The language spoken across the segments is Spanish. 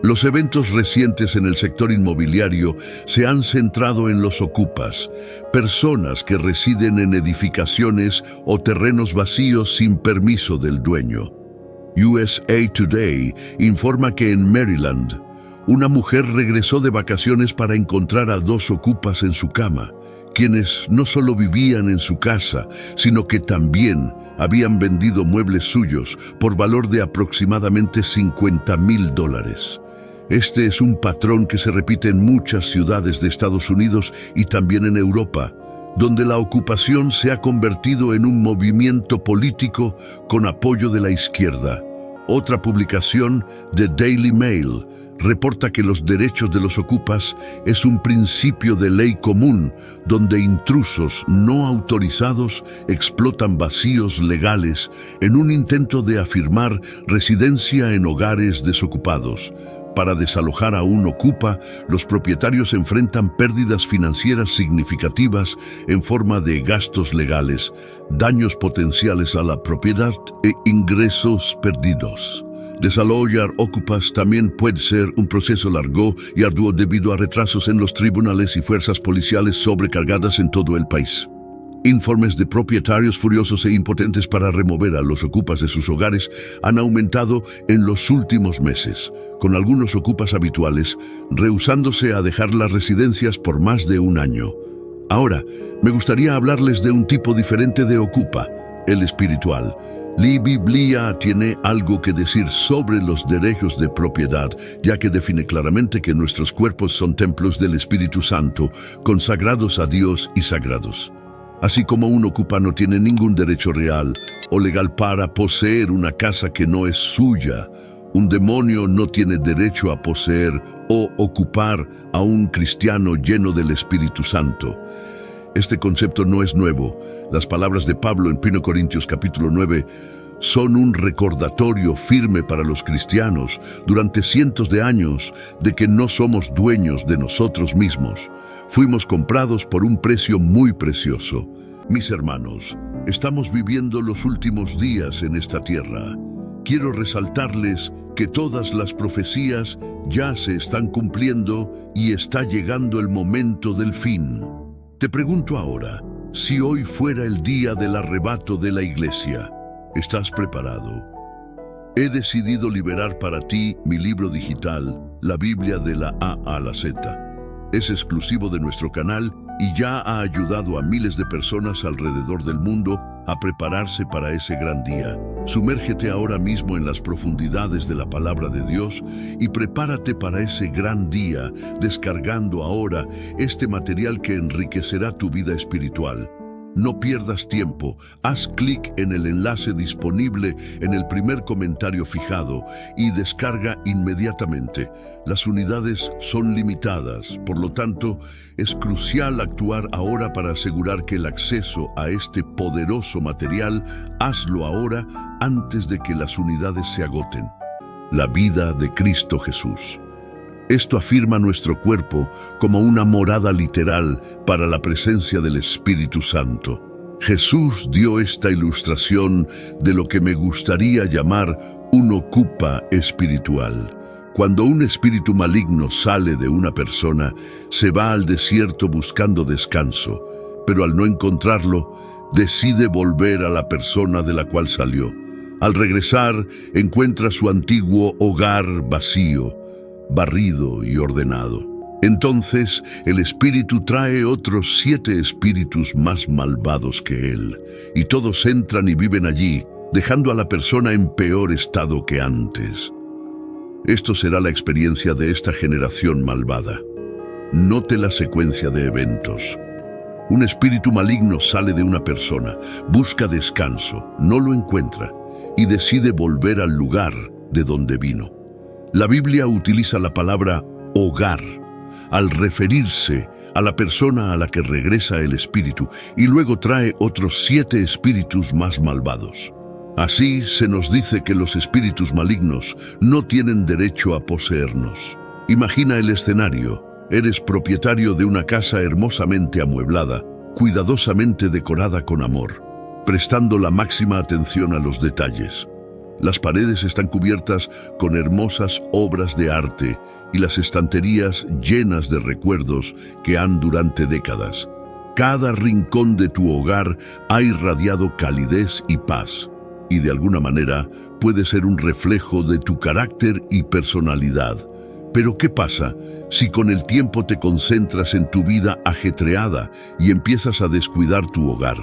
Los eventos recientes en el sector inmobiliario se han centrado en los ocupas, personas que residen en edificaciones o terrenos vacíos sin permiso del dueño. USA Today informa que en Maryland, una mujer regresó de vacaciones para encontrar a 2 ocupas en su cama, quienes no solo vivían en su casa, sino que también habían vendido muebles suyos por valor de aproximadamente $50,000. Este es un patrón que se repite en muchas ciudades de Estados Unidos y también en Europa, donde la ocupación se ha convertido en un movimiento político con apoyo de la izquierda. Otra publicación, The Daily Mail, reporta que los derechos de los ocupas es un principio de ley común, donde intrusos no autorizados explotan vacíos legales en un intento de afirmar residencia en hogares desocupados. Para desalojar a un ocupa, los propietarios enfrentan pérdidas financieras significativas en forma de gastos legales, daños potenciales a la propiedad e ingresos perdidos. Desalojar ocupas también puede ser un proceso largo y arduo debido a retrasos en los tribunales y fuerzas policiales sobrecargadas en todo el país. Informes de propietarios furiosos e impotentes para remover a los ocupas de sus hogares han aumentado en los últimos meses, con algunos ocupas habituales rehusándose a dejar las residencias por más de un año. Ahora, me gustaría hablarles de un tipo diferente de ocupa, el espiritual. La Biblia tiene algo que decir sobre los derechos de propiedad, ya que define claramente que nuestros cuerpos son templos del Espíritu Santo, consagrados a Dios y sagrados. Así como un ocupa no tiene ningún derecho real o legal para poseer una casa que no es suya, un demonio no tiene derecho a poseer o ocupar a un cristiano lleno del Espíritu Santo. Este concepto no es nuevo. Las palabras de Pablo en 1 Corintios capítulo 9 son un recordatorio firme para los cristianos durante cientos de años de que no somos dueños de nosotros mismos. Fuimos comprados por un precio muy precioso. Mis hermanos, estamos viviendo los últimos días en esta tierra. Quiero resaltarles que todas las profecías ya se están cumpliendo y está llegando el momento del fin. Te pregunto ahora, si hoy fuera el día del arrebato de la iglesia, ¿estás preparado? He decidido liberar para ti mi libro digital, la Biblia de la A a la Z. Es exclusivo de nuestro canal y ya ha ayudado a miles de personas alrededor del mundo a prepararse para ese gran día. Sumérgete ahora mismo en las profundidades de la palabra de Dios y prepárate para ese gran día, descargando ahora este material que enriquecerá tu vida espiritual. No pierdas tiempo, haz clic en el enlace disponible en el primer comentario fijado y descarga inmediatamente. Las unidades son limitadas, por lo tanto, es crucial actuar ahora para asegurar que el acceso a este poderoso material, hazlo ahora antes de que las unidades se agoten. La vida de Cristo Jesús. Esto afirma nuestro cuerpo como una morada literal para la presencia del Espíritu Santo. Jesús dio esta ilustración de lo que me gustaría llamar un ocupa espiritual. Cuando un espíritu maligno sale de una persona, se va al desierto buscando descanso, pero al no encontrarlo, decide volver a la persona de la cual salió. Al regresar, encuentra su antiguo hogar vacío, barrido y ordenado. Entonces el espíritu trae otros 7 espíritus más malvados que él, y todos entran y viven allí, dejando a la persona en peor estado que antes. Esto será la experiencia de esta generación malvada. Note la secuencia de eventos. Un espíritu maligno sale de una persona, busca descanso, no lo encuentra, y decide volver al lugar de donde vino. La Biblia utiliza la palabra hogar al referirse a la persona a la que regresa el espíritu y luego trae otros 7 espíritus más malvados. Así se nos dice que los espíritus malignos no tienen derecho a poseernos. Imagina el escenario. Eres propietario de una casa hermosamente amueblada, cuidadosamente decorada con amor, prestando la máxima atención a los detalles. Las paredes están cubiertas con hermosas obras de arte y las estanterías llenas de recuerdos que han durante décadas. Cada rincón de tu hogar ha irradiado calidez y paz, y de alguna manera puede ser un reflejo de tu carácter y personalidad. Pero ¿qué pasa si con el tiempo te concentras en tu vida ajetreada y empiezas a descuidar tu hogar?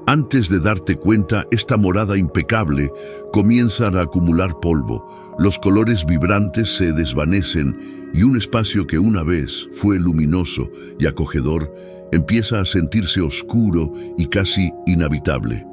Antes de darte cuenta, esta morada impecable comienza a acumular polvo, los colores vibrantes se desvanecen y un espacio que una vez fue luminoso y acogedor empieza a sentirse oscuro y casi inhabitable.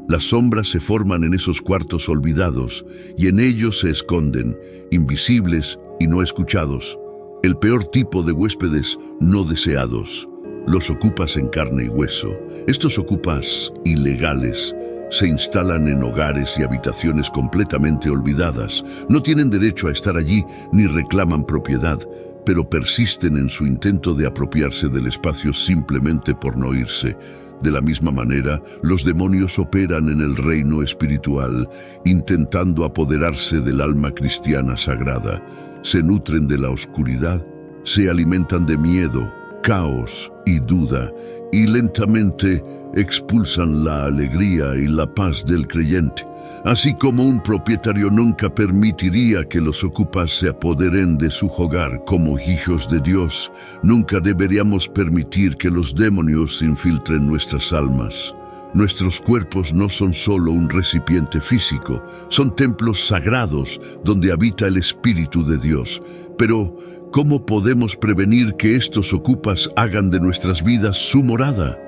Las sombras se forman en esos cuartos olvidados y en ellos se esconden, invisibles y no escuchados, el peor tipo de huéspedes no deseados, los ocupas en carne y hueso. Estos ocupas ilegales se instalan en hogares y habitaciones completamente olvidadas. No tienen derecho a estar allí ni reclaman propiedad, pero persisten en su intento de apropiarse del espacio simplemente por no irse. De la misma manera, los demonios operan en el reino espiritual, intentando apoderarse del alma cristiana sagrada. Se nutren de la oscuridad, se alimentan de miedo, caos y duda, y lentamente expulsan la alegría y la paz del creyente. Así como un propietario nunca permitiría que los ocupas se apoderen de su hogar como hijos de Dios, nunca deberíamos permitir que los demonios infiltren nuestras almas. Nuestros cuerpos no son solo un recipiente físico, son templos sagrados donde habita el Espíritu de Dios. Pero, ¿cómo podemos prevenir que estos ocupas hagan de nuestras vidas su morada?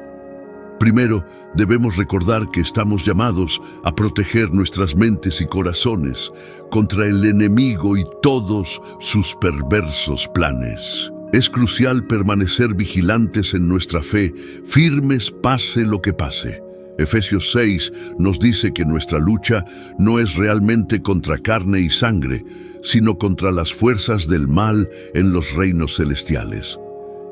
Primero, debemos recordar que estamos llamados a proteger nuestras mentes y corazones contra el enemigo y todos sus perversos planes. Es crucial permanecer vigilantes en nuestra fe, firmes pase lo que pase. Efesios 6 nos dice que nuestra lucha no es realmente contra carne y sangre, sino contra las fuerzas del mal en los reinos celestiales.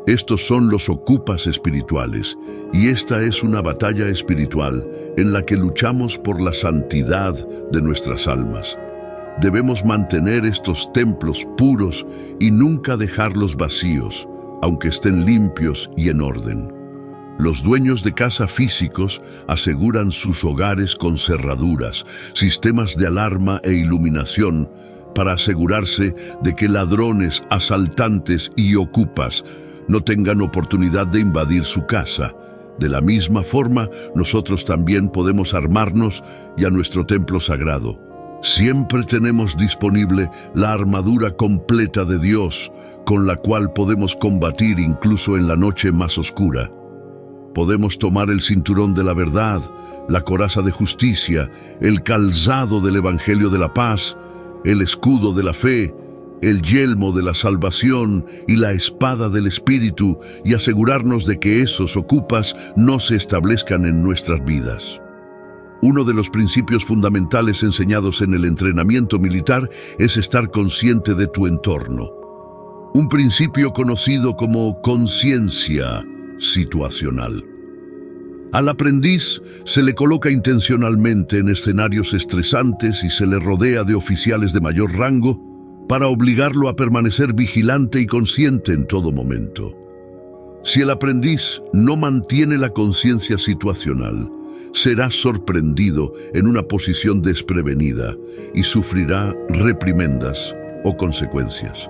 Estos son los ocupas espirituales, y esta es una batalla espiritual en la que luchamos por la santidad de nuestras almas. Debemos mantener estos templos puros y nunca dejarlos vacíos, aunque estén limpios y en orden. Los dueños de casa físicos aseguran sus hogares con cerraduras, sistemas de alarma e iluminación para asegurarse de que ladrones, asaltantes y ocupas no tengan oportunidad de invadir su casa. De la misma forma, nosotros también podemos armarnos y a nuestro templo sagrado. Siempre tenemos disponible la armadura completa de Dios, con la cual podemos combatir incluso en la noche más oscura. Podemos tomar el cinturón de la verdad, la coraza de justicia, el calzado del Evangelio de la paz, el escudo de la fe, el yelmo de la salvación y la espada del Espíritu, y asegurarnos de que esos ocupas no se establezcan en nuestras vidas. Uno de los principios fundamentales enseñados en el entrenamiento militar es estar consciente de tu entorno. Un principio conocido como conciencia situacional. Al aprendiz se le coloca intencionalmente en escenarios estresantes y se le rodea de oficiales de mayor rango para obligarlo a permanecer vigilante y consciente en todo momento. Si el aprendiz no mantiene la conciencia situacional, será sorprendido en una posición desprevenida y sufrirá reprimendas o consecuencias.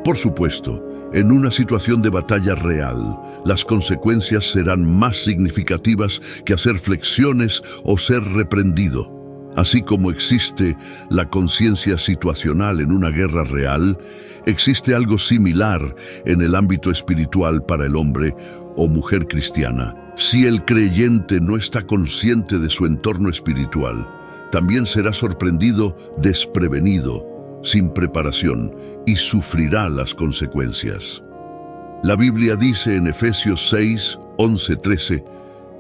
Por supuesto, en una situación de batalla real, las consecuencias serán más significativas que hacer flexiones o ser reprendido. Así como existe la conciencia situacional en una guerra real, existe algo similar en el ámbito espiritual para el hombre o mujer cristiana. Si el creyente no está consciente de su entorno espiritual, también será sorprendido desprevenido, sin preparación, y sufrirá las consecuencias. La Biblia dice en Efesios 6, 11-13,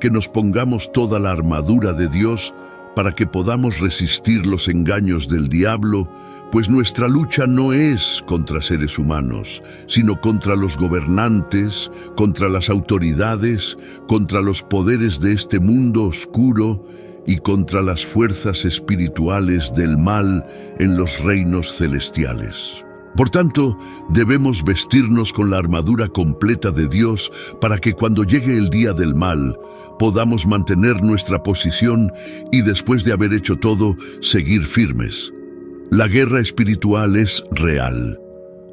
que nos pongamos toda la armadura de Dios para que podamos resistir los engaños del diablo, pues nuestra lucha no es contra seres humanos, sino contra los gobernantes, contra las autoridades, contra los poderes de este mundo oscuro y contra las fuerzas espirituales del mal en los reinos celestiales. Por tanto, debemos vestirnos con la armadura completa de Dios para que cuando llegue el día del mal, podamos mantener nuestra posición y después de haber hecho todo, seguir firmes. La guerra espiritual es real.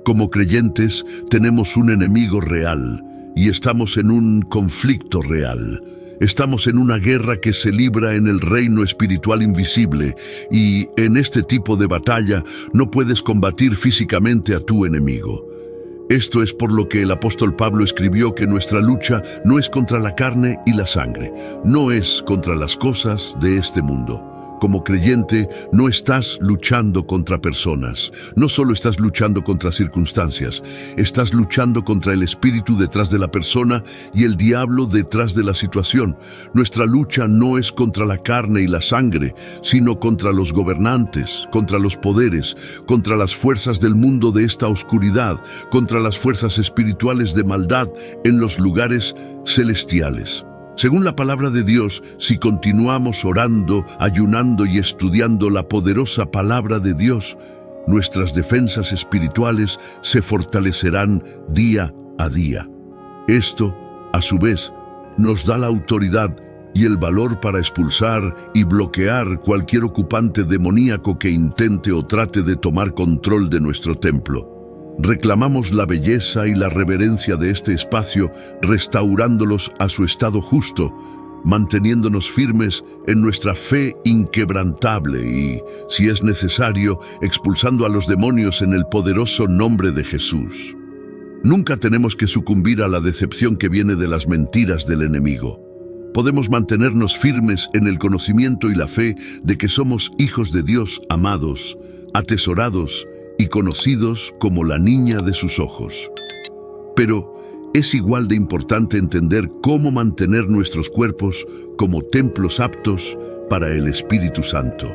Como creyentes, tenemos un enemigo real y estamos en un conflicto real. Estamos en una guerra que se libra en el reino espiritual invisible y en este tipo de batalla no puedes combatir físicamente a tu enemigo. Esto es por lo que el apóstol Pablo escribió que nuestra lucha no es contra la carne y la sangre, no es contra las cosas de este mundo. Como creyente, no estás luchando contra personas, no solo estás luchando contra circunstancias, estás luchando contra el espíritu detrás de la persona y el diablo detrás de la situación. Nuestra lucha no es contra la carne y la sangre, sino contra los gobernantes, contra los poderes, contra las fuerzas del mundo de esta oscuridad, contra las fuerzas espirituales de maldad en los lugares celestiales. Según la palabra de Dios, si continuamos orando, ayunando y estudiando la poderosa palabra de Dios, nuestras defensas espirituales se fortalecerán día a día. Esto, a su vez, nos da la autoridad y el valor para expulsar y bloquear cualquier ocupante demoníaco que intente o trate de tomar control de nuestro templo. Reclamamos la belleza y la reverencia de este espacio, restaurándolos a su estado justo, manteniéndonos firmes en nuestra fe inquebrantable y, si es necesario, expulsando a los demonios en el poderoso nombre de Jesús. Nunca tenemos que sucumbir a la decepción que viene de las mentiras del enemigo. Podemos mantenernos firmes en el conocimiento y la fe de que somos hijos de Dios amados, atesorados y conocidos como la niña de sus ojos. Pero es igual de importante entender cómo mantener nuestros cuerpos como templos aptos para el Espíritu Santo.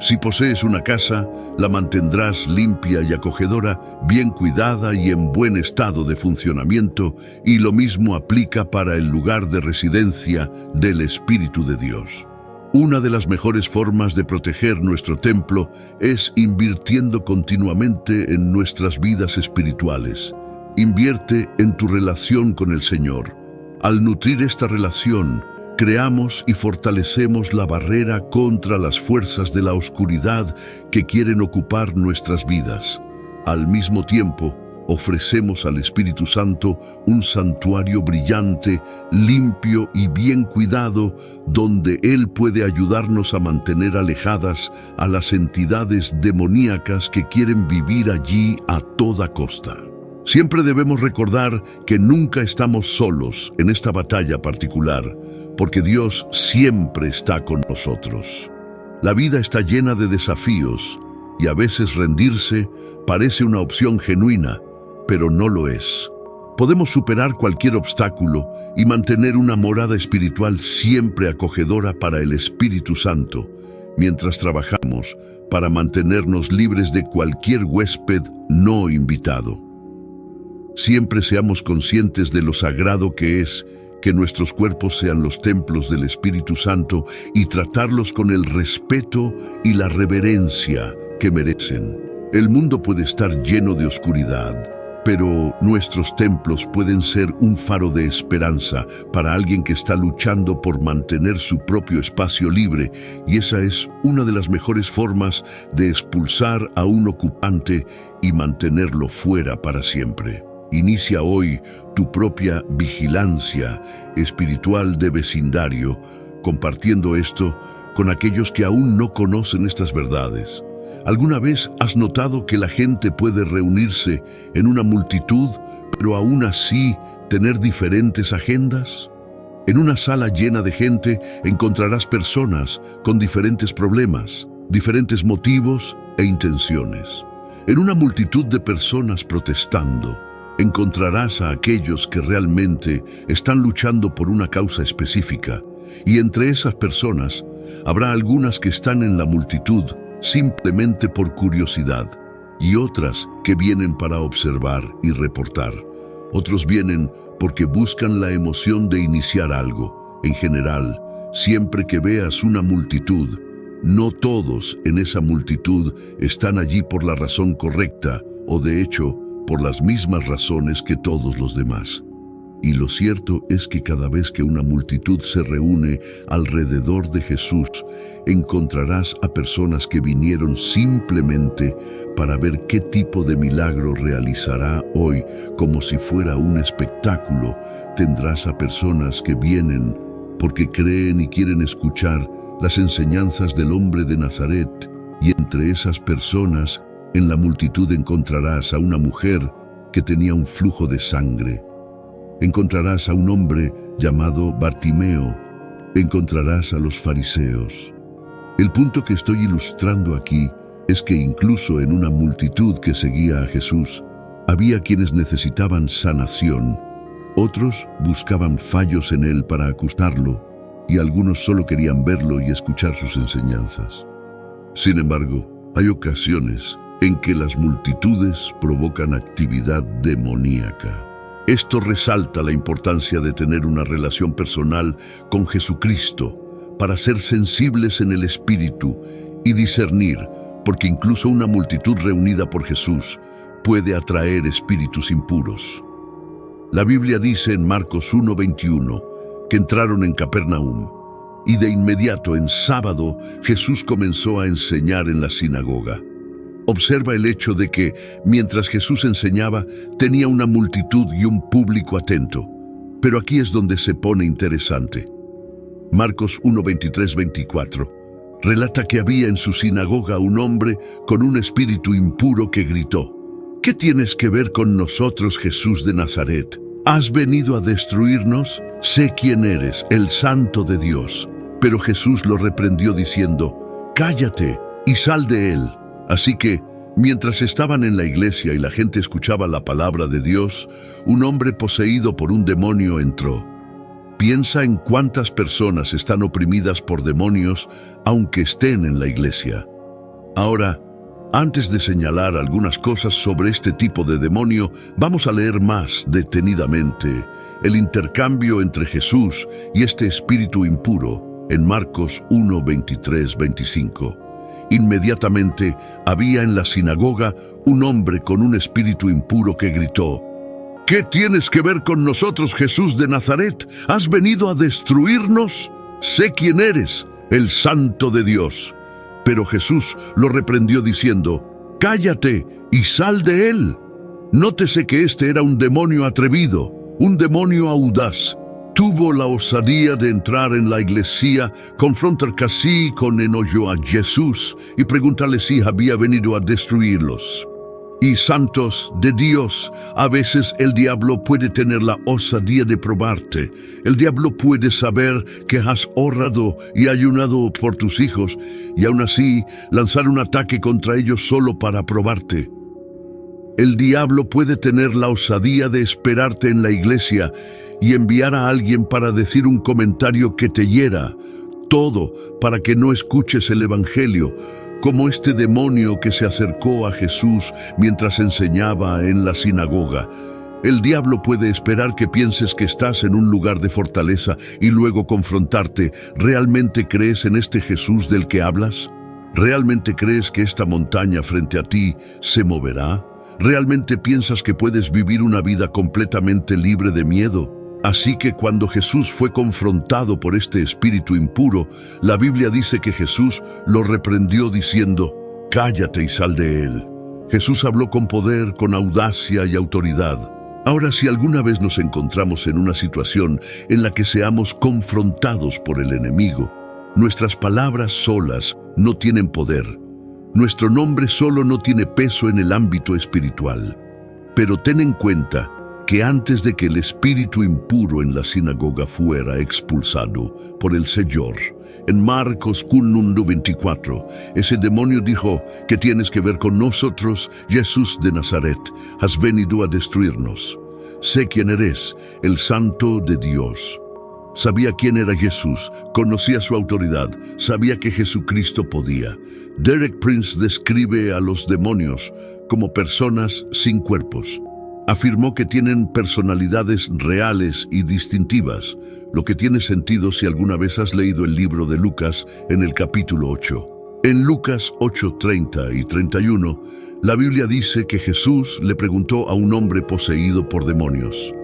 Si posees una casa, la mantendrás limpia y acogedora, bien cuidada y en buen estado de funcionamiento, y lo mismo aplica para el lugar de residencia del Espíritu de Dios. Una de las mejores formas de proteger nuestro templo es invirtiendo continuamente en nuestras vidas espirituales. Invierte en tu relación con el Señor. Al nutrir esta relación, creamos y fortalecemos la barrera contra las fuerzas de la oscuridad que quieren ocupar nuestras vidas. Al mismo tiempo, ofrecemos al Espíritu Santo un santuario brillante, limpio y bien cuidado, donde Él puede ayudarnos a mantener alejadas a las entidades demoníacas que quieren vivir allí a toda costa. Siempre debemos recordar que nunca estamos solos en esta batalla particular, porque Dios siempre está con nosotros. La vida está llena de desafíos y a veces rendirse parece una opción genuina, pero no lo es. Podemos superar cualquier obstáculo y mantener una morada espiritual siempre acogedora para el Espíritu Santo, mientras trabajamos para mantenernos libres de cualquier huésped no invitado. Siempre seamos conscientes de lo sagrado que es que nuestros cuerpos sean los templos del Espíritu Santo y tratarlos con el respeto y la reverencia que merecen. El mundo puede estar lleno de oscuridad, pero nuestros templos pueden ser un faro de esperanza para alguien que está luchando por mantener su propio espacio libre, y esa es una de las mejores formas de expulsar a un ocupante y mantenerlo fuera para siempre. Inicia hoy tu propia vigilancia espiritual de vecindario, compartiendo esto con aquellos que aún no conocen estas verdades. ¿Alguna vez has notado que la gente puede reunirse en una multitud, pero aún así tener diferentes agendas? En una sala llena de gente encontrarás personas con diferentes problemas, diferentes motivos e intenciones. En una multitud de personas protestando, encontrarás a aquellos que realmente están luchando por una causa específica, y entre esas personas habrá algunas que están en la multitud simplemente por curiosidad, y otras que vienen para observar y reportar. Otros vienen porque buscan la emoción de iniciar algo. En general, siempre que veas una multitud, no todos en esa multitud están allí por la razón correcta o de hecho por las mismas razones que todos los demás. Y lo cierto es que cada vez que una multitud se reúne alrededor de Jesús, encontrarás a personas que vinieron simplemente para ver qué tipo de milagro realizará hoy, como si fuera un espectáculo. Tendrás a personas que vienen porque creen y quieren escuchar las enseñanzas del hombre de Nazaret, y entre esas personas, en la multitud encontrarás a una mujer que tenía un flujo de sangre. Encontrarás a un hombre llamado Bartimeo. Encontrarás a los fariseos. El punto que estoy ilustrando aquí es que incluso en una multitud que seguía a Jesús, había quienes necesitaban sanación, otros buscaban fallos en él para acusarlo, y algunos solo querían verlo y escuchar sus enseñanzas. Sin embargo, hay ocasiones en que las multitudes provocan actividad demoníaca. Esto resalta la importancia de tener una relación personal con Jesucristo para ser sensibles en el espíritu y discernir, porque incluso una multitud reunida por Jesús puede atraer espíritus impuros. La Biblia dice en Marcos 1:21 que entraron en Capernaum y de inmediato en sábado Jesús comenzó a enseñar en la sinagoga. Observa el hecho de que, mientras Jesús enseñaba, tenía una multitud y un público atento. Pero aquí es donde se pone interesante. Marcos 1:23-24 relata que había en su sinagoga un hombre con un espíritu impuro que gritó: ¿Qué tienes que ver con nosotros, Jesús de Nazaret? ¿Has venido a destruirnos? Sé quién eres, el Santo de Dios. Pero Jesús lo reprendió diciendo: Cállate y sal de él. Así que, mientras estaban en la iglesia y la gente escuchaba la palabra de Dios, un hombre poseído por un demonio entró. Piensa en cuántas personas están oprimidas por demonios, aunque estén en la iglesia. Ahora, antes de señalar algunas cosas sobre este tipo de demonio, vamos a leer más detenidamente el intercambio entre Jesús y este espíritu impuro en Marcos 1:23-25. Inmediatamente había en la sinagoga un hombre con un espíritu impuro que gritó: ¿Qué tienes que ver con nosotros, Jesús de Nazaret? ¿Has venido a destruirnos? Sé quién eres, el Santo de Dios. Pero Jesús lo reprendió diciendo: Cállate y sal de él. Nótese que este era un demonio atrevido, un demonio audaz. Tuvo la osadía de entrar en la iglesia, confrontar casi con enojo a Jesús y preguntarle si había venido a destruirlos. Y santos de Dios, a veces el diablo puede tener la osadía de probarte. El diablo puede saber que has orado y ayunado por tus hijos y aún así lanzar un ataque contra ellos solo para probarte. El diablo puede tener la osadía de esperarte en la iglesia y enviar a alguien para decir un comentario que te hiera, todo para que no escuches el evangelio, como este demonio que se acercó a Jesús mientras enseñaba en la sinagoga. El diablo puede esperar que pienses que estás en un lugar de fortaleza y luego confrontarte. ¿Realmente crees en este Jesús del que hablas? ¿Realmente crees que esta montaña frente a ti se moverá? ¿Realmente piensas que puedes vivir una vida completamente libre de miedo? Así que cuando Jesús fue confrontado por este espíritu impuro, la Biblia dice que Jesús lo reprendió diciendo: Cállate y sal de él. Jesús habló con poder, con audacia y autoridad. Ahora, si alguna vez nos encontramos en una situación en la que seamos confrontados por el enemigo, nuestras palabras solas no tienen poder. Nuestro nombre solo no tiene peso en el ámbito espiritual. Pero ten en cuenta que antes de que el espíritu impuro en la sinagoga fuera expulsado por el Señor, en Marcos 1:24, ese demonio dijo: ¿Qué tienes que ver con nosotros, Jesús de Nazaret? Has venido a destruirnos. Sé quién eres, el Santo de Dios. Sabía quién era Jesús, conocía su autoridad, sabía que Jesucristo podía. Derek Prince describe a los demonios como personas sin cuerpos. Afirmó que tienen personalidades reales y distintivas, lo que tiene sentido si alguna vez has leído el libro de Lucas en el capítulo 8. En Lucas 8:30 y 31, la Biblia dice que Jesús le preguntó a un hombre poseído por demonios: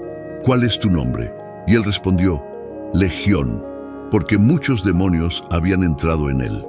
¿cuál es tu nombre? Y él respondió: Legión, porque muchos demonios habían entrado en él.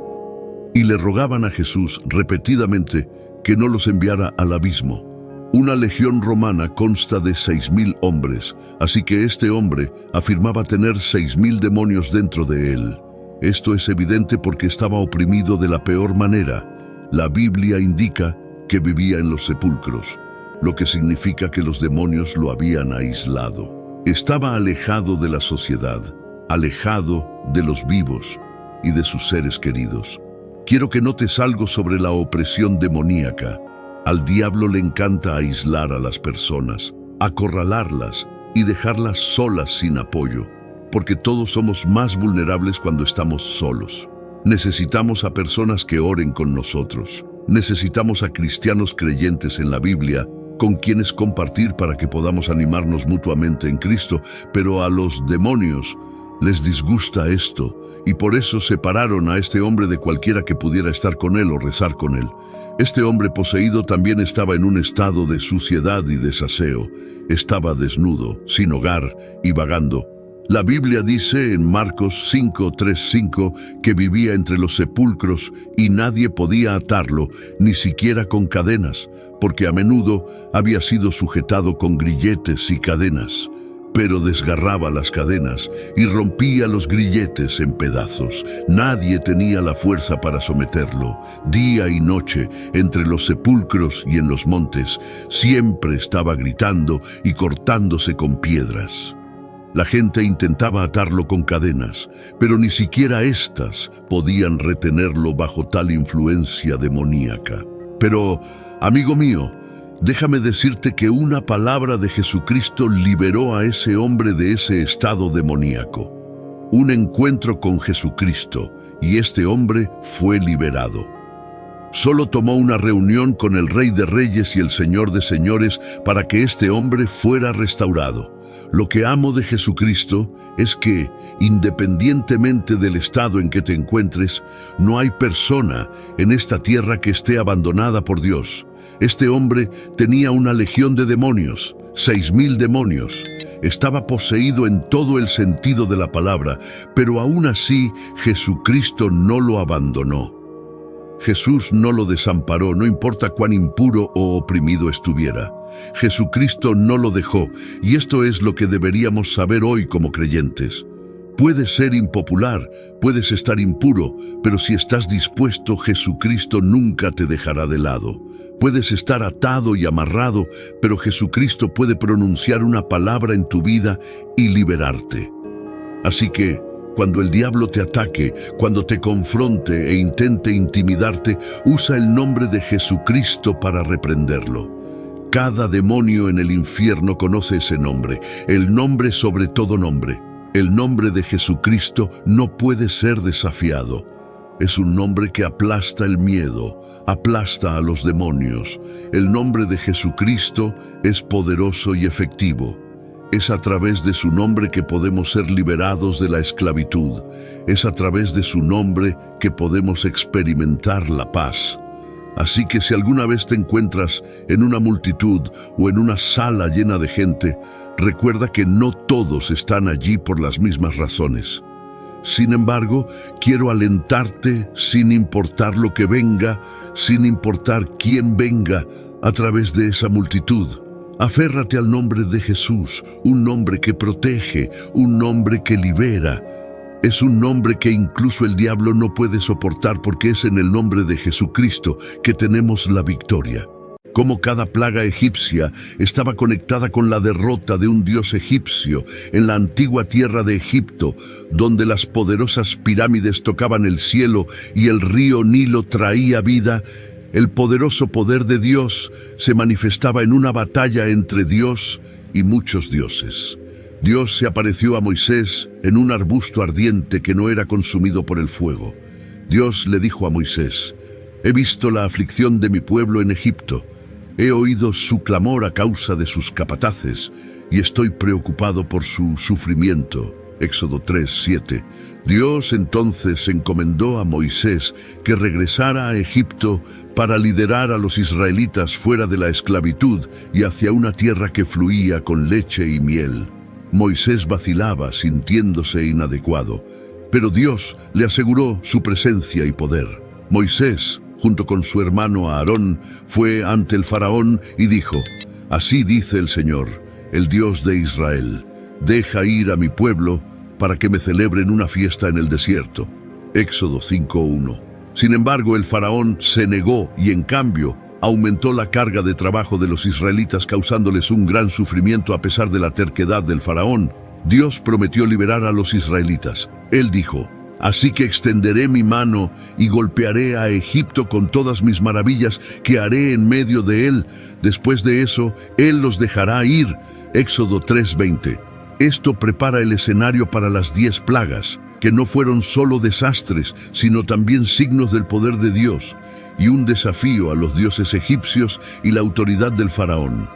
Y le rogaban a Jesús repetidamente que no los enviara al abismo. Una legión romana consta de 6.000 hombres, así que este hombre afirmaba tener 6.000 demonios dentro de él. Esto es evidente porque estaba oprimido de la peor manera. La Biblia indica que vivía en los sepulcros, lo que significa que los demonios lo habían aislado. Estaba alejado de la sociedad, alejado de los vivos y de sus seres queridos. Quiero que notes algo sobre la opresión demoníaca. Al diablo le encanta aislar a las personas, acorralarlas y dejarlas solas sin apoyo, porque todos somos más vulnerables cuando estamos solos. Necesitamos a personas que oren con nosotros. Necesitamos a cristianos creyentes en la Biblia, con quienes compartir para que podamos animarnos mutuamente en Cristo, pero a los demonios les disgusta esto, y por eso separaron a este hombre de cualquiera que pudiera estar con él o rezar con él. Este hombre poseído también estaba en un estado de suciedad y desaseo. Estaba desnudo, sin hogar y vagando. La Biblia dice en Marcos 5:3-5 que vivía entre los sepulcros y nadie podía atarlo, ni siquiera con cadenas, porque a menudo había sido sujetado con grilletes y cadenas. Pero desgarraba las cadenas y rompía los grilletes en pedazos. Nadie tenía la fuerza para someterlo. Día y noche, entre los sepulcros y en los montes, siempre estaba gritando y cortándose con piedras. La gente intentaba atarlo con cadenas, pero ni siquiera éstas podían retenerlo bajo tal influencia demoníaca. Pero, amigo mío, déjame decirte que una palabra de Jesucristo liberó a ese hombre de ese estado demoníaco. Un encuentro con Jesucristo, y este hombre fue liberado. Solo tomó una reunión con el Rey de Reyes y el Señor de Señores para que este hombre fuera restaurado. Lo que amo de Jesucristo es que, independientemente del estado en que te encuentres, no hay persona en esta tierra que esté abandonada por Dios. Este hombre tenía una legión de demonios, 6.000 demonios. Estaba poseído en todo el sentido de la palabra, pero aún así Jesucristo no lo abandonó. Jesús no lo desamparó, no importa cuán impuro o oprimido estuviera. Jesucristo no lo dejó, y esto es lo que deberíamos saber hoy como creyentes. Puedes ser impopular, puedes estar impuro, pero si estás dispuesto, Jesucristo nunca te dejará de lado. Puedes estar atado y amarrado, pero Jesucristo puede pronunciar una palabra en tu vida y liberarte. Así que, cuando el diablo te ataque, cuando te confronte e intente intimidarte, usa el nombre de Jesucristo para reprenderlo. Cada demonio en el infierno conoce ese nombre, el nombre sobre todo nombre. El nombre de Jesucristo no puede ser desafiado. Es un nombre que aplasta el miedo, aplasta a los demonios. El nombre de Jesucristo es poderoso y efectivo. Es a través de su nombre que podemos ser liberados de la esclavitud. Es a través de su nombre que podemos experimentar la paz. Así que si alguna vez te encuentras en una multitud o en una sala llena de gente, recuerda que no todos están allí por las mismas razones. Sin embargo, quiero alentarte sin importar lo que venga, sin importar quién venga a través de esa multitud. Aférrate al nombre de Jesús, un nombre que protege, un nombre que libera. Es un nombre que incluso el diablo no puede soportar porque es en el nombre de Jesucristo que tenemos la victoria. Como cada plaga egipcia estaba conectada con la derrota de un dios egipcio en la antigua tierra de Egipto, donde las poderosas pirámides tocaban el cielo y el río Nilo traía vida, el poderoso poder de Dios se manifestaba en una batalla entre Dios y muchos dioses. Dios se apareció a Moisés en un arbusto ardiente que no era consumido por el fuego. Dios le dijo a Moisés: «He visto la aflicción de mi pueblo en Egipto. He oído su clamor a causa de sus capataces y estoy preocupado por su sufrimiento. Éxodo 3:7. Dios entonces encomendó a Moisés que regresara a Egipto para liderar a los israelitas fuera de la esclavitud y hacia una tierra que fluía con leche y miel. Moisés vacilaba, sintiéndose inadecuado, pero Dios le aseguró su presencia y poder. Moisés, junto con su hermano Aarón, fue ante el faraón y dijo: «Así dice el Señor, el Dios de Israel, deja ir a mi pueblo para que me celebren una fiesta en el desierto». Éxodo 5:1. Sin embargo, el faraón se negó y en cambio aumentó la carga de trabajo de los israelitas, causándoles un gran sufrimiento a pesar de la terquedad del faraón. Dios prometió liberar a los israelitas. Él dijo: «Así que extenderé mi mano y golpearé a Egipto con todas mis maravillas que haré en medio de él. Después de eso, él los dejará ir». Éxodo 3:20. Esto prepara el escenario para las 10 plagas, que no fueron solo desastres, sino también signos del poder de Dios y un desafío a los dioses egipcios y la autoridad del faraón.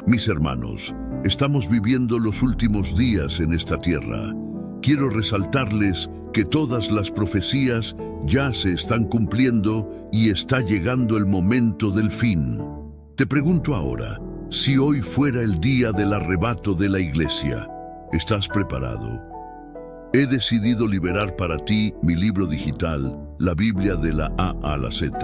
Mis hermanos, estamos viviendo los últimos días en esta tierra. Quiero resaltarles que todas las profecías ya se están cumpliendo y está llegando el momento del fin. Te pregunto ahora, si hoy fuera el día del arrebato de la iglesia, ¿estás preparado? He decidido liberar para ti mi libro digital, la Biblia de la A a la Z.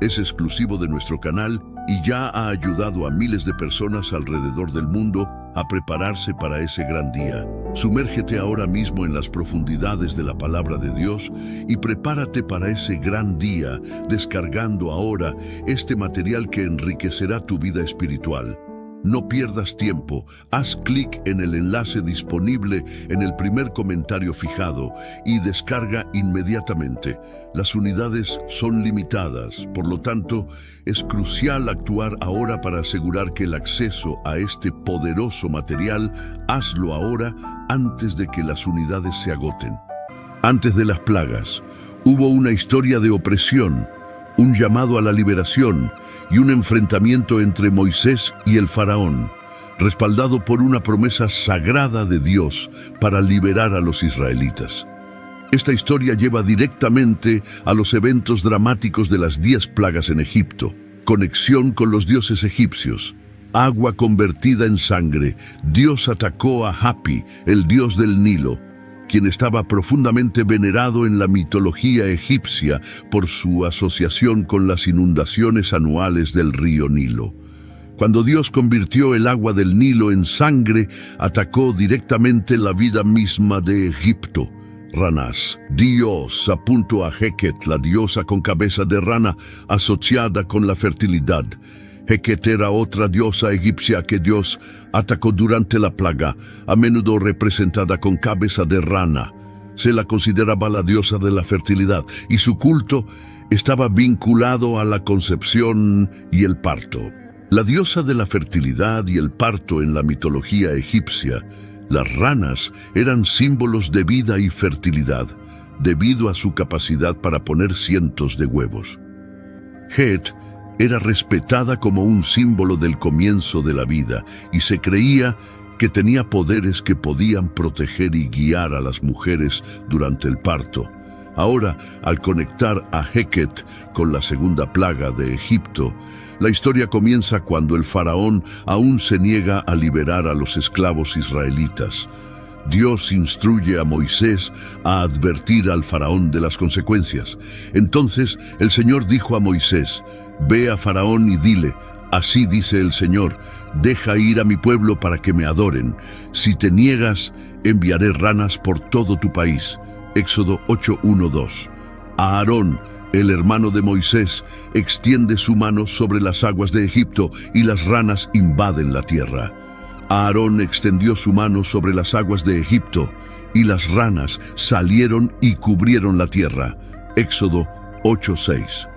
Es exclusivo de nuestro canal y ya ha ayudado a miles de personas alrededor del mundo a prepararse para ese gran día. Sumérgete ahora mismo en las profundidades de la palabra de Dios y prepárate para ese gran día, descargando ahora este material que enriquecerá tu vida espiritual. No pierdas tiempo, haz clic en el enlace disponible en el primer comentario fijado y descarga inmediatamente. Las unidades son limitadas, por lo tanto, es crucial actuar ahora para asegurar que el acceso a este poderoso material, hazlo ahora antes de que las unidades se agoten. Antes de las plagas, hubo una historia de opresión, un llamado a la liberación y un enfrentamiento entre Moisés y el faraón, respaldado por una promesa sagrada de Dios para liberar a los israelitas. Esta historia lleva directamente a los eventos dramáticos de las 10 plagas en Egipto, conexión con los dioses egipcios, agua convertida en sangre. Dios atacó a Hapi, el dios del Nilo, quien estaba profundamente venerado en la mitología egipcia por su asociación con las inundaciones anuales del río Nilo. Cuando Dios convirtió el agua del Nilo en sangre, atacó directamente la vida misma de Egipto. Ranas. Dios apuntó a Heket, la diosa con cabeza de rana, asociada con la fertilidad. Heket era otra diosa egipcia que Dios atacó durante la plaga, a menudo representada con cabeza de rana. Se la consideraba la diosa de la fertilidad y su culto estaba vinculado a la concepción y el parto. La diosa de la fertilidad y el parto en la mitología egipcia, las ranas eran símbolos de vida y fertilidad, debido a su capacidad para poner cientos de huevos. Het era respetada como un símbolo del comienzo de la vida y se creía que tenía poderes que podían proteger y guiar a las mujeres durante el parto. Ahora, al conectar a Heket con la segunda plaga de Egipto, la historia comienza cuando el faraón aún se niega a liberar a los esclavos israelitas. Dios instruye a Moisés a advertir al faraón de las consecuencias. Entonces el Señor dijo a Moisés: «Ve a Faraón y dile, así dice el Señor, deja ir a mi pueblo para que me adoren. Si te niegas, enviaré ranas por todo tu país». Éxodo 8:1-2. Aarón, el hermano de Moisés, extiende su mano sobre las aguas de Egipto y las ranas invaden la tierra. Aarón extendió su mano sobre las aguas de Egipto y las ranas salieron y cubrieron la tierra. Éxodo 8:6.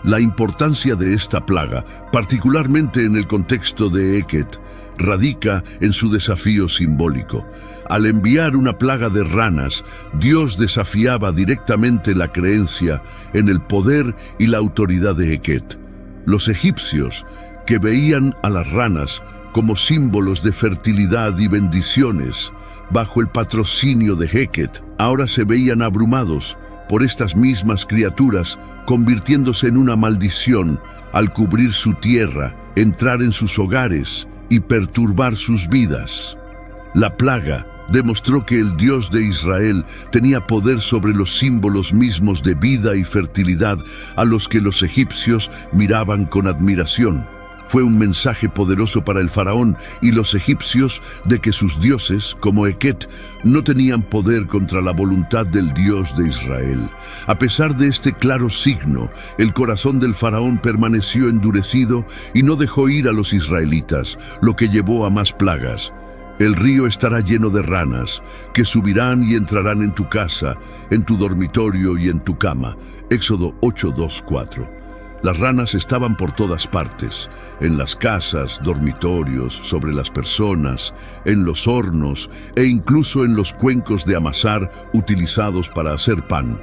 La importancia de esta plaga, particularmente en el contexto de Heket, radica en su desafío simbólico. Al enviar una plaga de ranas, Dios desafiaba directamente la creencia en el poder y la autoridad de Heket. Los egipcios, que veían a las ranas como símbolos de fertilidad y bendiciones bajo el patrocinio de Heket, ahora se veían abrumados por estas mismas criaturas, convirtiéndose en una maldición al cubrir su tierra, entrar en sus hogares y perturbar sus vidas. La plaga demostró que el Dios de Israel tenía poder sobre los símbolos mismos de vida y fertilidad a los que los egipcios miraban con admiración. Fue un mensaje poderoso para el faraón y los egipcios de que sus dioses, como Heket, no tenían poder contra la voluntad del Dios de Israel. A pesar de este claro signo, el corazón del faraón permaneció endurecido y no dejó ir a los israelitas, lo que llevó a más plagas. El río estará lleno de ranas, que subirán y entrarán en tu casa, en tu dormitorio y en tu cama. Éxodo 8:2-4. Las ranas estaban por todas partes, en las casas, dormitorios, sobre las personas, en los hornos e incluso en los cuencos de amasar utilizados para hacer pan.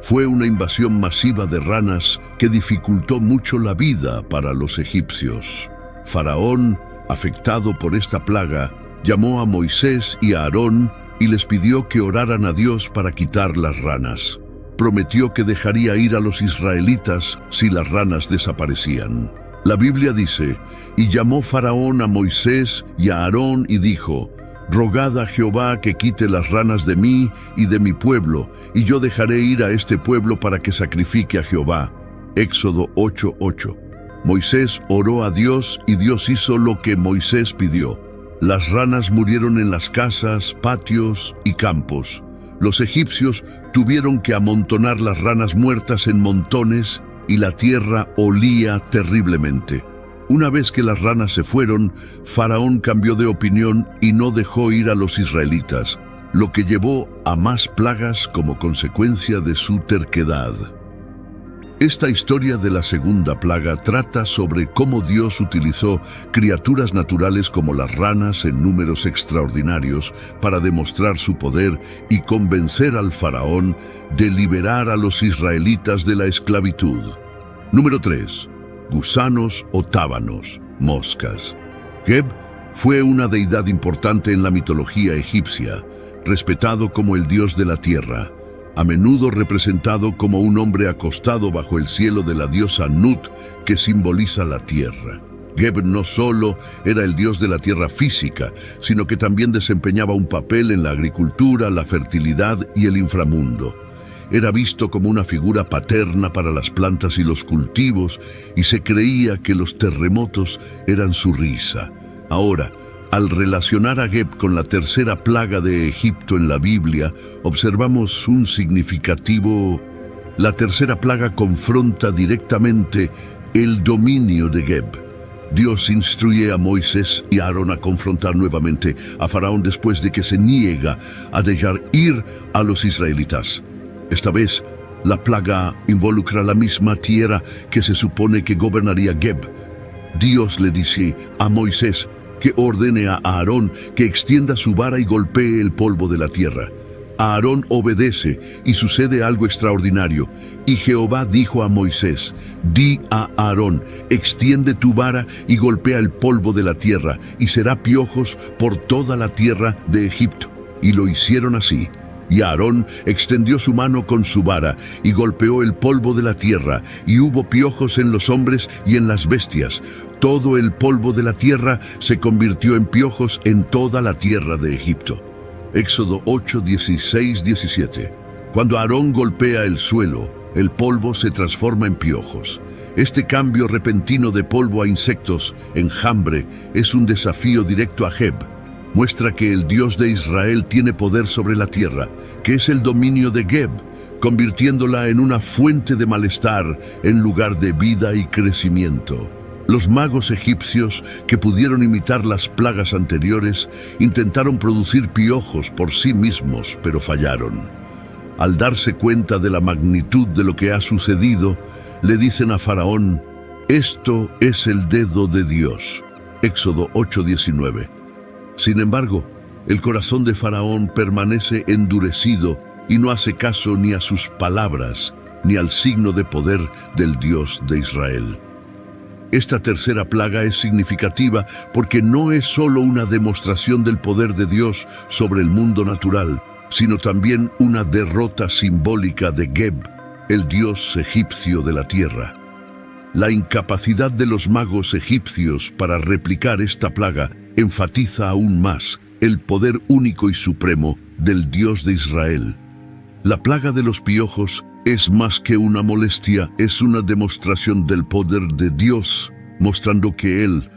Fue una invasión masiva de ranas que dificultó mucho la vida para los egipcios. Faraón, afectado por esta plaga, llamó a Moisés y a Aarón y les pidió que oraran a Dios para quitar las ranas. Prometió que dejaría ir a los israelitas si las ranas desaparecían. La Biblia dice, y llamó Faraón a Moisés y a Aarón y dijo, rogad a Jehová que quite las ranas de mí y de mi pueblo, y yo dejaré ir a este pueblo para que sacrifique a Jehová. Éxodo 8:8. Moisés oró a Dios y Dios hizo lo que Moisés pidió. Las ranas murieron en las casas, patios y campos. Los egipcios tuvieron que amontonar las ranas muertas en montones y la tierra olía terriblemente. Una vez que las ranas se fueron, Faraón cambió de opinión y no dejó ir a los israelitas, lo que llevó a más plagas como consecuencia de su terquedad. Esta historia de la segunda plaga trata sobre cómo Dios utilizó criaturas naturales como las ranas en números extraordinarios para demostrar su poder y convencer al faraón de liberar a los israelitas de la esclavitud. Número 3. Gusanos o tábanos, moscas. Geb fue una deidad importante en la mitología egipcia, respetado como el dios de la tierra, a menudo representado como un hombre acostado bajo el cielo de la diosa Nut, que simboliza la tierra. Geb no solo era el dios de la tierra física, sino que también desempeñaba un papel en la agricultura, la fertilidad y el inframundo. Era visto como una figura paterna para las plantas y los cultivos, y se creía que los terremotos eran su risa. Ahora, al relacionar a Geb con la tercera plaga de Egipto en la Biblia, observamos un significativo. La tercera plaga confronta directamente el dominio de Geb. Dios instruye a Moisés y a Aarón a confrontar nuevamente a Faraón después de que se niega a dejar ir a los israelitas. Esta vez, la plaga involucra la misma tierra que se supone que gobernaría Geb. Dios le dice a Moisés que ordene a Aarón que extienda su vara y golpee el polvo de la tierra. Aarón obedece y sucede algo extraordinario. Y Jehová dijo a Moisés, di a Aarón, extiende tu vara y golpea el polvo de la tierra, y será piojos por toda la tierra de Egipto. Y lo hicieron así. Y Aarón extendió su mano con su vara y golpeó el polvo de la tierra, y hubo piojos en los hombres y en las bestias. Todo el polvo de la tierra se convirtió en piojos en toda la tierra de Egipto. Éxodo 8:16-17. Cuando Aarón golpea el suelo, el polvo se transforma en piojos. Este cambio repentino de polvo a insectos, enjambre, es un desafío directo a Geb. Muestra que el Dios de Israel tiene poder sobre la tierra, que es el dominio de Geb, convirtiéndola en una fuente de malestar en lugar de vida y crecimiento. Los magos egipcios, que pudieron imitar las plagas anteriores, intentaron producir piojos por sí mismos, pero fallaron. Al darse cuenta de la magnitud de lo que ha sucedido, le dicen a Faraón, esto es el dedo de Dios. Éxodo 8:19. Sin embargo, el corazón de Faraón permanece endurecido y no hace caso ni a sus palabras, ni al signo de poder del Dios de Israel. Esta tercera plaga es significativa porque no es solo una demostración del poder de Dios sobre el mundo natural, sino también una derrota simbólica de Geb, el dios egipcio de la tierra. La incapacidad de los magos egipcios para replicar esta plaga enfatiza aún más el poder único y supremo del Dios de Israel. La plaga de los piojos es más que una molestia, es una demostración del poder de Dios, mostrando que Él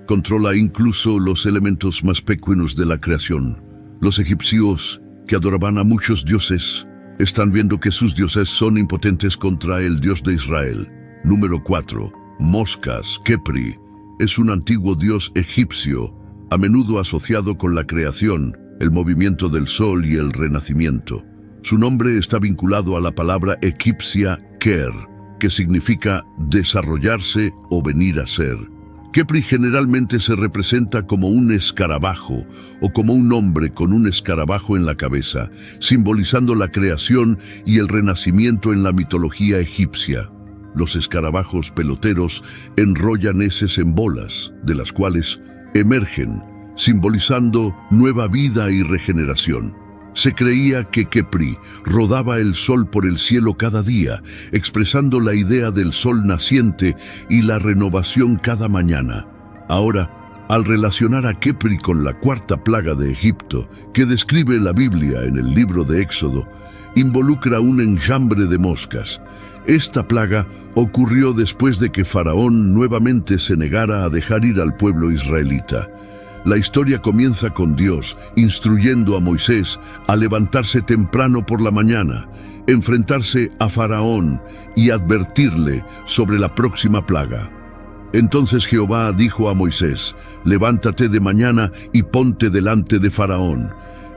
controla incluso los elementos más pequeños de la creación. Los egipcios, que adoraban a muchos dioses, están viendo que sus dioses son impotentes contra el Dios de Israel. Número 4. Moscas. Khepri es un antiguo dios egipcio, a menudo asociado con la creación, el movimiento del sol y el renacimiento. Su nombre está vinculado a la palabra egipcia Ker, que significa desarrollarse o venir a ser. Khepri generalmente se representa como un escarabajo o como un hombre con un escarabajo en la cabeza, simbolizando la creación y el renacimiento en la mitología egipcia. Los escarabajos peloteros enrollan heces en bolas, de las cuales emergen, simbolizando nueva vida y regeneración. Se creía que Khepri rodaba el sol por el cielo cada día, expresando la idea del sol naciente y la renovación cada mañana. Ahora, al relacionar a Khepri con la cuarta plaga de Egipto, que describe la Biblia en el libro de Éxodo, involucra un enjambre de moscas. Esta plaga ocurrió después de que Faraón nuevamente se negara a dejar ir al pueblo israelita. La historia comienza con Dios instruyendo a Moisés a levantarse temprano por la mañana, enfrentarse a Faraón y advertirle sobre la próxima plaga. Entonces Jehová dijo a Moisés: «Levántate de mañana y ponte delante de Faraón.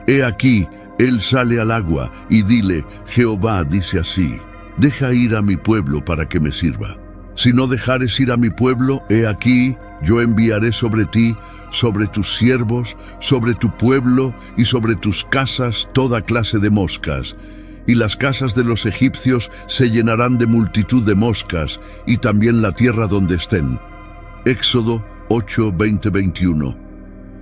He aquí, él sale al agua, y dile: Jehová dice así: deja ir a mi pueblo para que me sirva. Si no dejares ir a mi pueblo, he aquí, yo enviaré sobre ti, sobre tus siervos, sobre tu pueblo y sobre tus casas toda clase de moscas. Y las casas de los egipcios se llenarán de multitud de moscas, y también la tierra donde estén». Éxodo 8, 20, 21.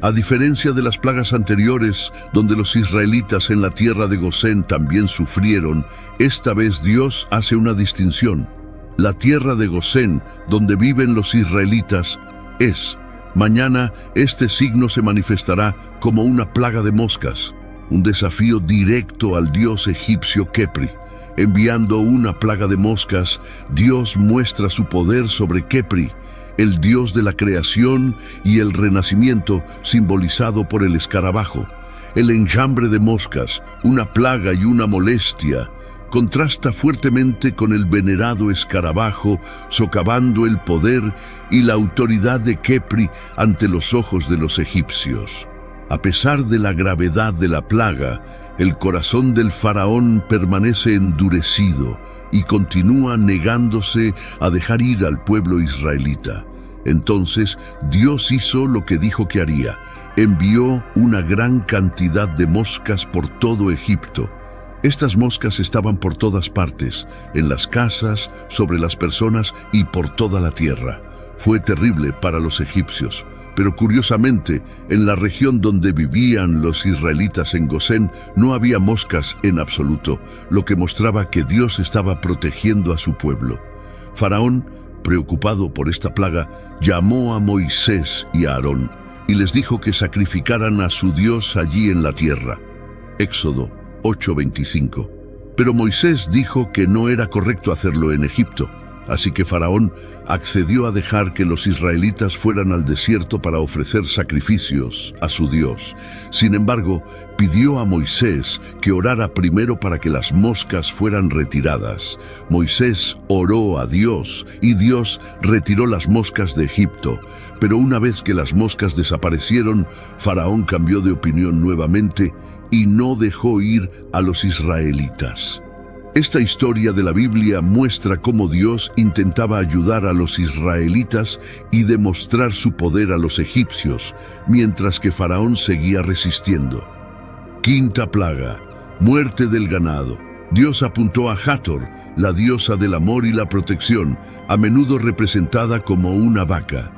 A diferencia de las plagas anteriores, donde los israelitas en la tierra de Gosén también sufrieron, esta vez Dios hace una distinción. La tierra de Gosén, donde viven los israelitas, mañana este signo se manifestará como una plaga de moscas, un desafío directo al dios egipcio Khepri. Enviando una plaga de moscas, Dios muestra su poder sobre Khepri, el dios de la creación y el renacimiento simbolizado por el escarabajo. El enjambre de moscas, una plaga y una molestia, contrasta fuertemente con el venerado escarabajo, socavando el poder y la autoridad de Khepri ante los ojos de los egipcios. A pesar de la gravedad de la plaga, el corazón del faraón permanece endurecido y continúa negándose a dejar ir al pueblo israelita. Entonces Dios hizo lo que dijo que haría: envió una gran cantidad de moscas por todo Egipto. Estas moscas estaban por todas partes, en las casas, sobre las personas y por toda la tierra. Fue terrible para los egipcios, pero curiosamente, en la región donde vivían los israelitas en Gosén no había moscas en absoluto, lo que mostraba que Dios estaba protegiendo a su pueblo. Faraón, preocupado por esta plaga, llamó a Moisés y a Aarón y les dijo que sacrificaran a su Dios allí en la tierra. Éxodo 8:25. Pero Moisés dijo que no era correcto hacerlo en Egipto, así que Faraón accedió a dejar que los israelitas fueran al desierto para ofrecer sacrificios a su Dios. Sin embargo, pidió a Moisés que orara primero para que las moscas fueran retiradas. Moisés oró a Dios y Dios retiró las moscas de Egipto. Pero una vez que las moscas desaparecieron, Faraón cambió de opinión nuevamente y no dejó ir a los israelitas. Esta historia de la Biblia muestra cómo Dios intentaba ayudar a los israelitas y demostrar su poder a los egipcios, mientras que Faraón seguía resistiendo. Quinta plaga: muerte del ganado. Dios apuntó a Hathor, la diosa del amor y la protección, a menudo representada como una vaca.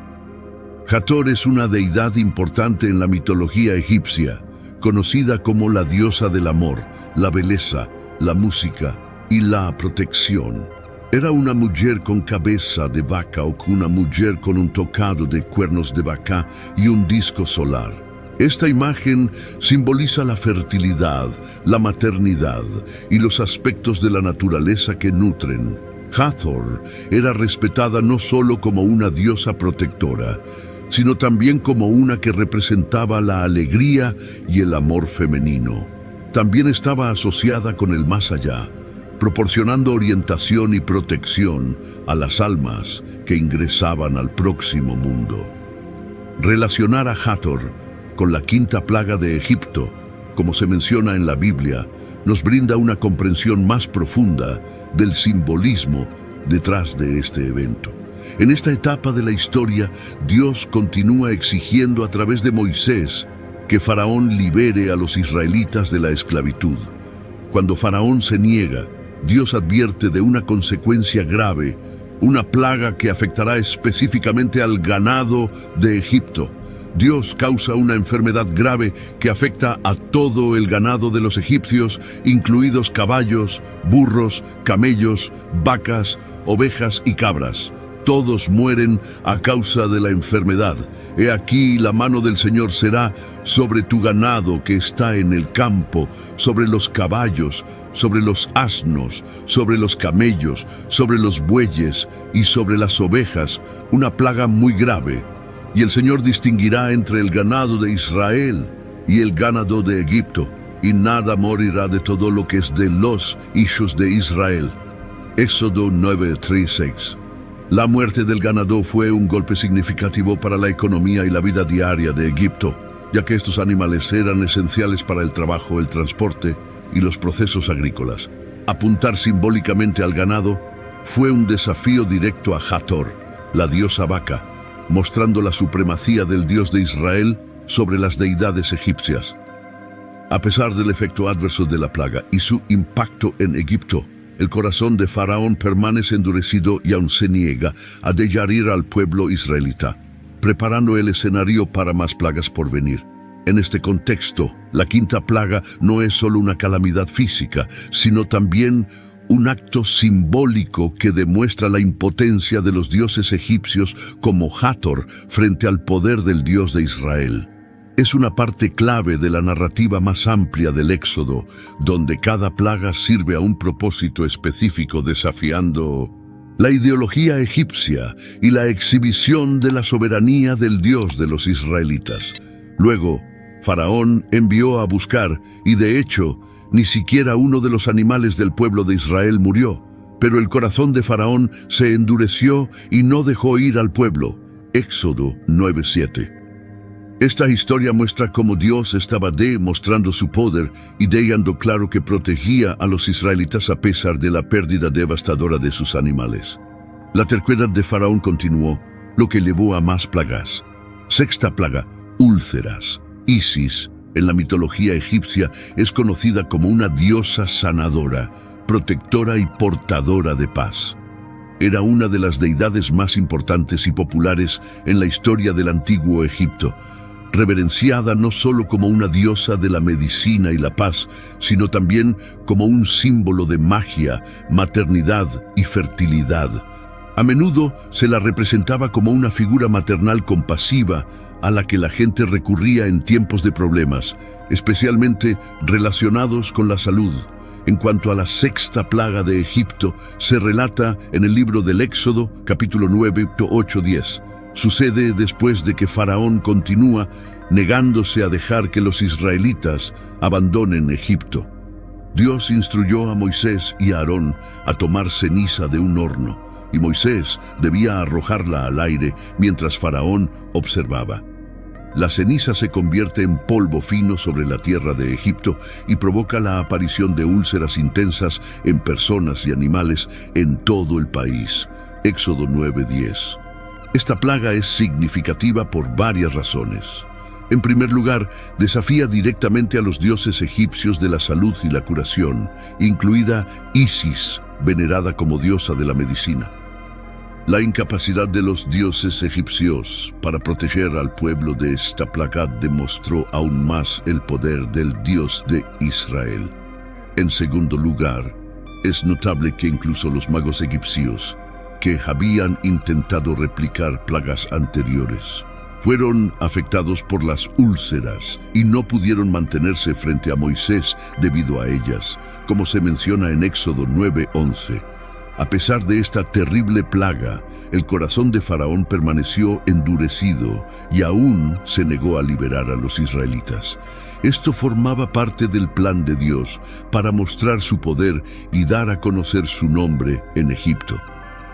Hathor es una deidad importante en la mitología egipcia, conocida como la diosa del amor, la belleza, la música y la protección. Era una mujer con cabeza de vaca o una mujer con un tocado de cuernos de vaca y un disco solar. Esta imagen simboliza la fertilidad, la maternidad y los aspectos de la naturaleza que nutren. Hathor era respetada no solo como una diosa protectora, sino también como una que representaba la alegría y el amor femenino. También estaba asociada con el más allá, proporcionando orientación y protección a las almas que ingresaban al próximo mundo. Relacionar a Hathor con la quinta plaga de Egipto, como se menciona en la Biblia, nos brinda una comprensión más profunda del simbolismo detrás de este evento. En esta etapa de la historia, Dios continúa exigiendo a través de Moisés que Faraón libere a los israelitas de la esclavitud. Cuando Faraón se niega, Dios advierte de una consecuencia grave, una plaga que afectará específicamente al ganado de Egipto. Dios causa una enfermedad grave que afecta a todo el ganado de los egipcios, incluidos caballos, burros, camellos, vacas, ovejas y cabras. Todos mueren a causa de la enfermedad. He aquí la mano del Señor será sobre tu ganado que está en el campo, sobre los caballos, sobre los asnos, sobre los camellos, sobre los bueyes y sobre las ovejas, una plaga muy grave. Y el Señor distinguirá entre el ganado de Israel y el ganado de Egipto, y nada morirá de todo lo que es de los hijos de Israel. Éxodo 9:3-6. La muerte del ganado fue un golpe significativo para la economía y la vida diaria de Egipto, ya que estos animales eran esenciales para el trabajo, el transporte y los procesos agrícolas. Apuntar simbólicamente al ganado fue un desafío directo a Hathor, la diosa vaca, mostrando la supremacía del Dios de Israel sobre las deidades egipcias. A pesar del efecto adverso de la plaga y su impacto en Egipto, el corazón de Faraón permanece endurecido y aún se niega a dejar ir al pueblo israelita, preparando el escenario para más plagas por venir. En este contexto, la quinta plaga no es solo una calamidad física, sino también un acto simbólico que demuestra la impotencia de los dioses egipcios como Hathor frente al poder del Dios de Israel. Es una parte clave de la narrativa más amplia del Éxodo, donde cada plaga sirve a un propósito específico desafiando la ideología egipcia y la exhibición de la soberanía del Dios de los israelitas. Luego, Faraón envió a buscar, y de hecho, ni siquiera uno de los animales del pueblo de Israel murió, pero el corazón de Faraón se endureció y no dejó ir al pueblo. Éxodo 9:7. Esta historia muestra cómo Dios estaba demostrando su poder y dejando claro que protegía a los israelitas a pesar de la pérdida devastadora de sus animales. La terquedad de Faraón continuó, lo que llevó a más plagas. Sexta plaga, úlceras. Isis, en la mitología egipcia, es conocida como una diosa sanadora, protectora y portadora de paz. Era una de las deidades más importantes y populares en la historia del antiguo Egipto, reverenciada no solo como una diosa de la medicina y la paz, sino también como un símbolo de magia, maternidad y fertilidad. A menudo se la representaba como una figura maternal compasiva a la que la gente recurría en tiempos de problemas, especialmente relacionados con la salud. En cuanto a la sexta plaga de Egipto, se relata en el libro del Éxodo, capítulo 9, 8-10. Sucede después de que Faraón continúa negándose a dejar que los israelitas abandonen Egipto. Dios instruyó a Moisés y a Aarón a tomar ceniza de un horno, y Moisés debía arrojarla al aire mientras Faraón observaba. La ceniza se convierte en polvo fino sobre la tierra de Egipto y provoca la aparición de úlceras intensas en personas y animales en todo el país. Éxodo 9:10. Esta plaga es significativa por varias razones. En primer lugar, desafía directamente a los dioses egipcios de la salud y la curación, incluida Isis, venerada como diosa de la medicina. La incapacidad de los dioses egipcios para proteger al pueblo de esta plaga demostró aún más el poder del Dios de Israel. En segundo lugar, es notable que incluso los magos egipcios, que habían intentado replicar plagas anteriores, fueron afectados por las úlceras y no pudieron mantenerse frente a Moisés debido a ellas, como se menciona en Éxodo 9:11. A pesar de esta terrible plaga, el corazón de Faraón permaneció endurecido y aún se negó a liberar a los israelitas. Esto formaba parte del plan de Dios para mostrar su poder y dar a conocer su nombre en Egipto.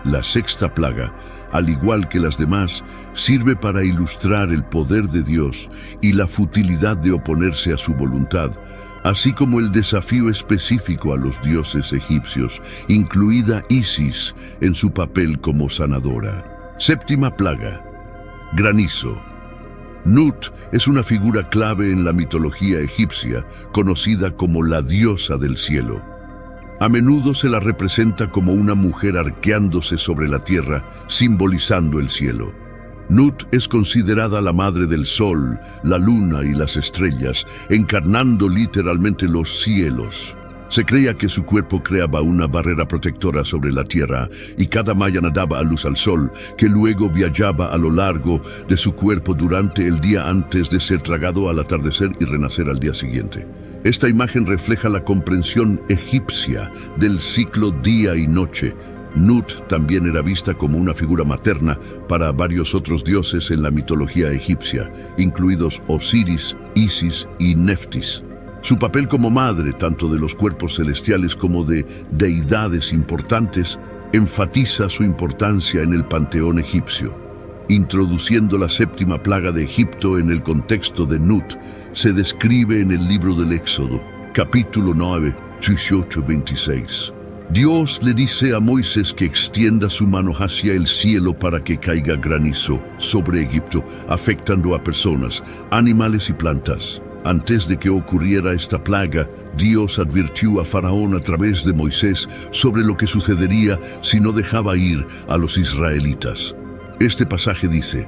La sexta plaga, al igual que las demás, sirve para ilustrar el poder de Dios y la futilidad de oponerse a su voluntad, así como el desafío específico a los dioses egipcios, incluida Isis en su papel como sanadora. Séptima plaga, granizo. Nut es una figura clave en la mitología egipcia, conocida como la diosa del cielo. A menudo se la representa como una mujer arqueándose sobre la tierra, simbolizando el cielo. Nut es considerada la madre del sol, la luna y las estrellas, encarnando literalmente los cielos. Se creía que su cuerpo creaba una barrera protectora sobre la tierra y cada mañana daba a luz al sol, que luego viajaba a lo largo de su cuerpo durante el día antes de ser tragado al atardecer y renacer al día siguiente. Esta imagen refleja la comprensión egipcia del ciclo día y noche. Nut también era vista como una figura materna para varios otros dioses en la mitología egipcia, incluidos Osiris, Isis y Neftis. Su papel como madre, tanto de los cuerpos celestiales como de deidades importantes, enfatiza su importancia en el panteón egipcio. Introduciendo la séptima plaga de Egipto en el contexto de Nut, se describe en el libro del Éxodo, capítulo 9, 18-26. Dios le dice a Moisés que extienda su mano hacia el cielo para que caiga granizo sobre Egipto, afectando a personas, animales y plantas. Antes de que ocurriera esta plaga, Dios advirtió a Faraón a través de Moisés sobre lo que sucedería si no dejaba ir a los israelitas. Este pasaje dice: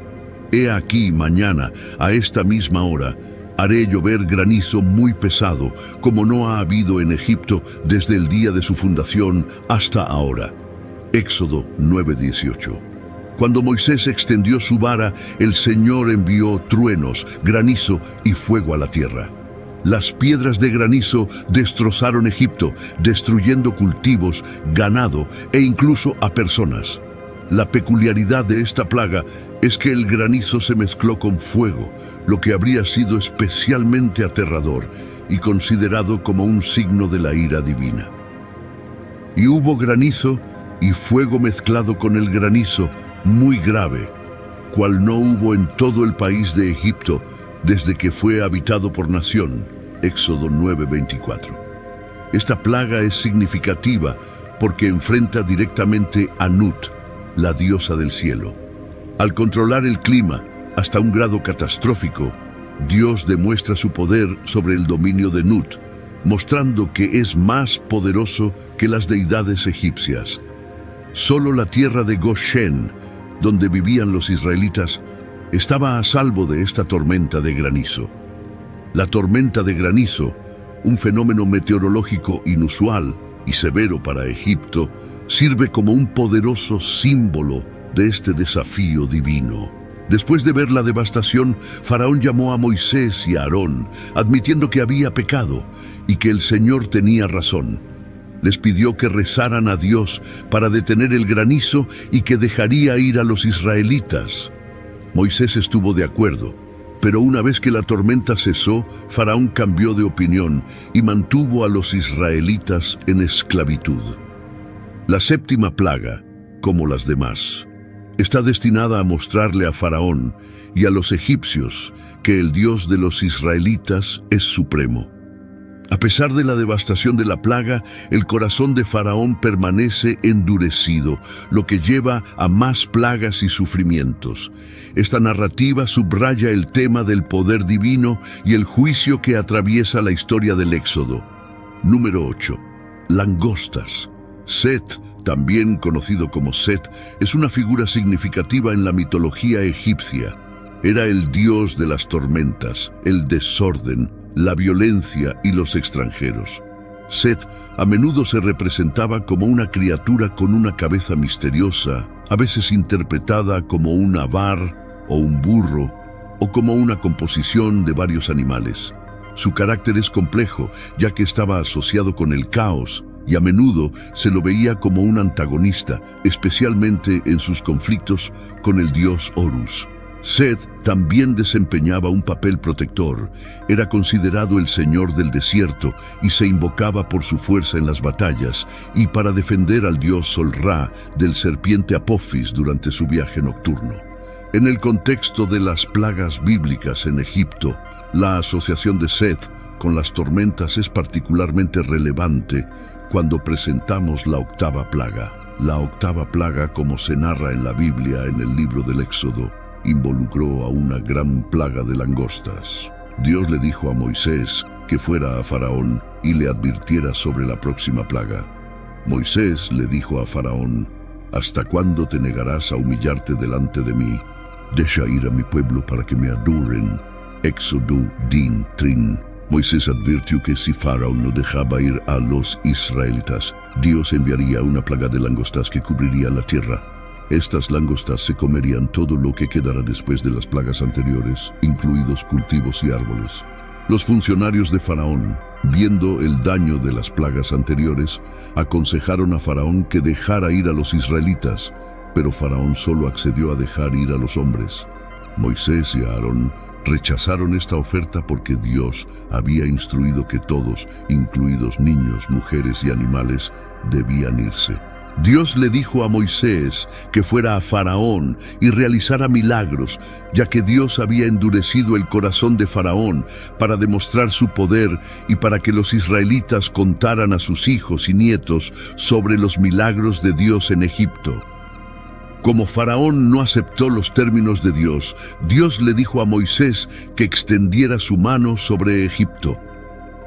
«He aquí mañana, a esta misma hora, haré llover granizo muy pesado, como no ha habido en Egipto desde el día de su fundación hasta ahora». Éxodo 9:18. Cuando Moisés extendió su vara, el Señor envió truenos, granizo y fuego a la tierra. Las piedras de granizo destrozaron Egipto, destruyendo cultivos, ganado e incluso a personas. La peculiaridad de esta plaga es que el granizo se mezcló con fuego, lo que habría sido especialmente aterrador y considerado como un signo de la ira divina. Y hubo granizo y fuego mezclado con el granizo, muy grave, cual no hubo en todo el país de Egipto desde que fue habitado por nación. Éxodo 9:24. Esta plaga es significativa porque enfrenta directamente a Nut, la diosa del cielo. Al controlar el clima hasta un grado catastrófico, Dios demuestra su poder sobre el dominio de Nut, mostrando que es más poderoso que las deidades egipcias. Solo la tierra de Goshen, donde vivían los israelitas, estaba a salvo de esta tormenta de granizo. La tormenta de granizo, un fenómeno meteorológico inusual y severo para Egipto, sirve como un poderoso símbolo de este desafío divino. Después de ver la devastación, Faraón llamó a Moisés y a Aarón, admitiendo que había pecado y que el Señor tenía razón. Les pidió que rezaran a Dios para detener el granizo y que dejaría ir a los israelitas. Moisés estuvo de acuerdo, pero una vez que la tormenta cesó, Faraón cambió de opinión y mantuvo a los israelitas en esclavitud. La séptima plaga, como las demás, está destinada a mostrarle a Faraón y a los egipcios que el Dios de los israelitas es supremo. A pesar de la devastación de la plaga, el corazón de Faraón permanece endurecido, lo que lleva a más plagas y sufrimientos. Esta narrativa subraya el tema del poder divino y el juicio que atraviesa la historia del Éxodo. Número 8. Langostas. Set, también conocido como Set, es una figura significativa en la mitología egipcia. Era el dios de las tormentas, el desorden, la violencia y los extranjeros. Set a menudo se representaba como una criatura con una cabeza misteriosa, a veces interpretada como un avar o un burro, o como una composición de varios animales. Su carácter es complejo, ya que estaba asociado con el caos, y a menudo se lo veía como un antagonista, especialmente en sus conflictos con el dios Horus. Set también desempeñaba un papel protector, era considerado el señor del desierto y se invocaba por su fuerza en las batallas y para defender al dios Sol-Ra del serpiente Apophis durante su viaje nocturno. En el contexto de las plagas bíblicas en Egipto, la asociación de Set con las tormentas es particularmente relevante cuando presentamos la octava plaga. La octava plaga, como se narra en la Biblia en el libro del Éxodo, involucró a una gran plaga de langostas. Dios le dijo a Moisés que fuera a Faraón y le advirtiera sobre la próxima plaga. Moisés le dijo a Faraón: ¿hasta cuándo te negarás a humillarte delante de mí? Deja ir a mi pueblo para que me adoren. Éxodo 10:3. Moisés advirtió que si Faraón no dejaba ir a los israelitas, Dios enviaría una plaga de langostas que cubriría la tierra. Estas langostas se comerían todo lo que quedara después de las plagas anteriores, incluidos cultivos y árboles. Los funcionarios de Faraón, viendo el daño de las plagas anteriores, aconsejaron a Faraón que dejara ir a los israelitas, pero Faraón solo accedió a dejar ir a los hombres. Moisés y Aarón rechazaron esta oferta porque Dios había instruido que todos, incluidos niños, mujeres y animales, debían irse. Dios le dijo a Moisés que fuera a Faraón y realizara milagros, ya que Dios había endurecido el corazón de Faraón para demostrar su poder y para que los israelitas contaran a sus hijos y nietos sobre los milagros de Dios en Egipto. Como Faraón no aceptó los términos de Dios, Dios le dijo a Moisés que extendiera su mano sobre Egipto.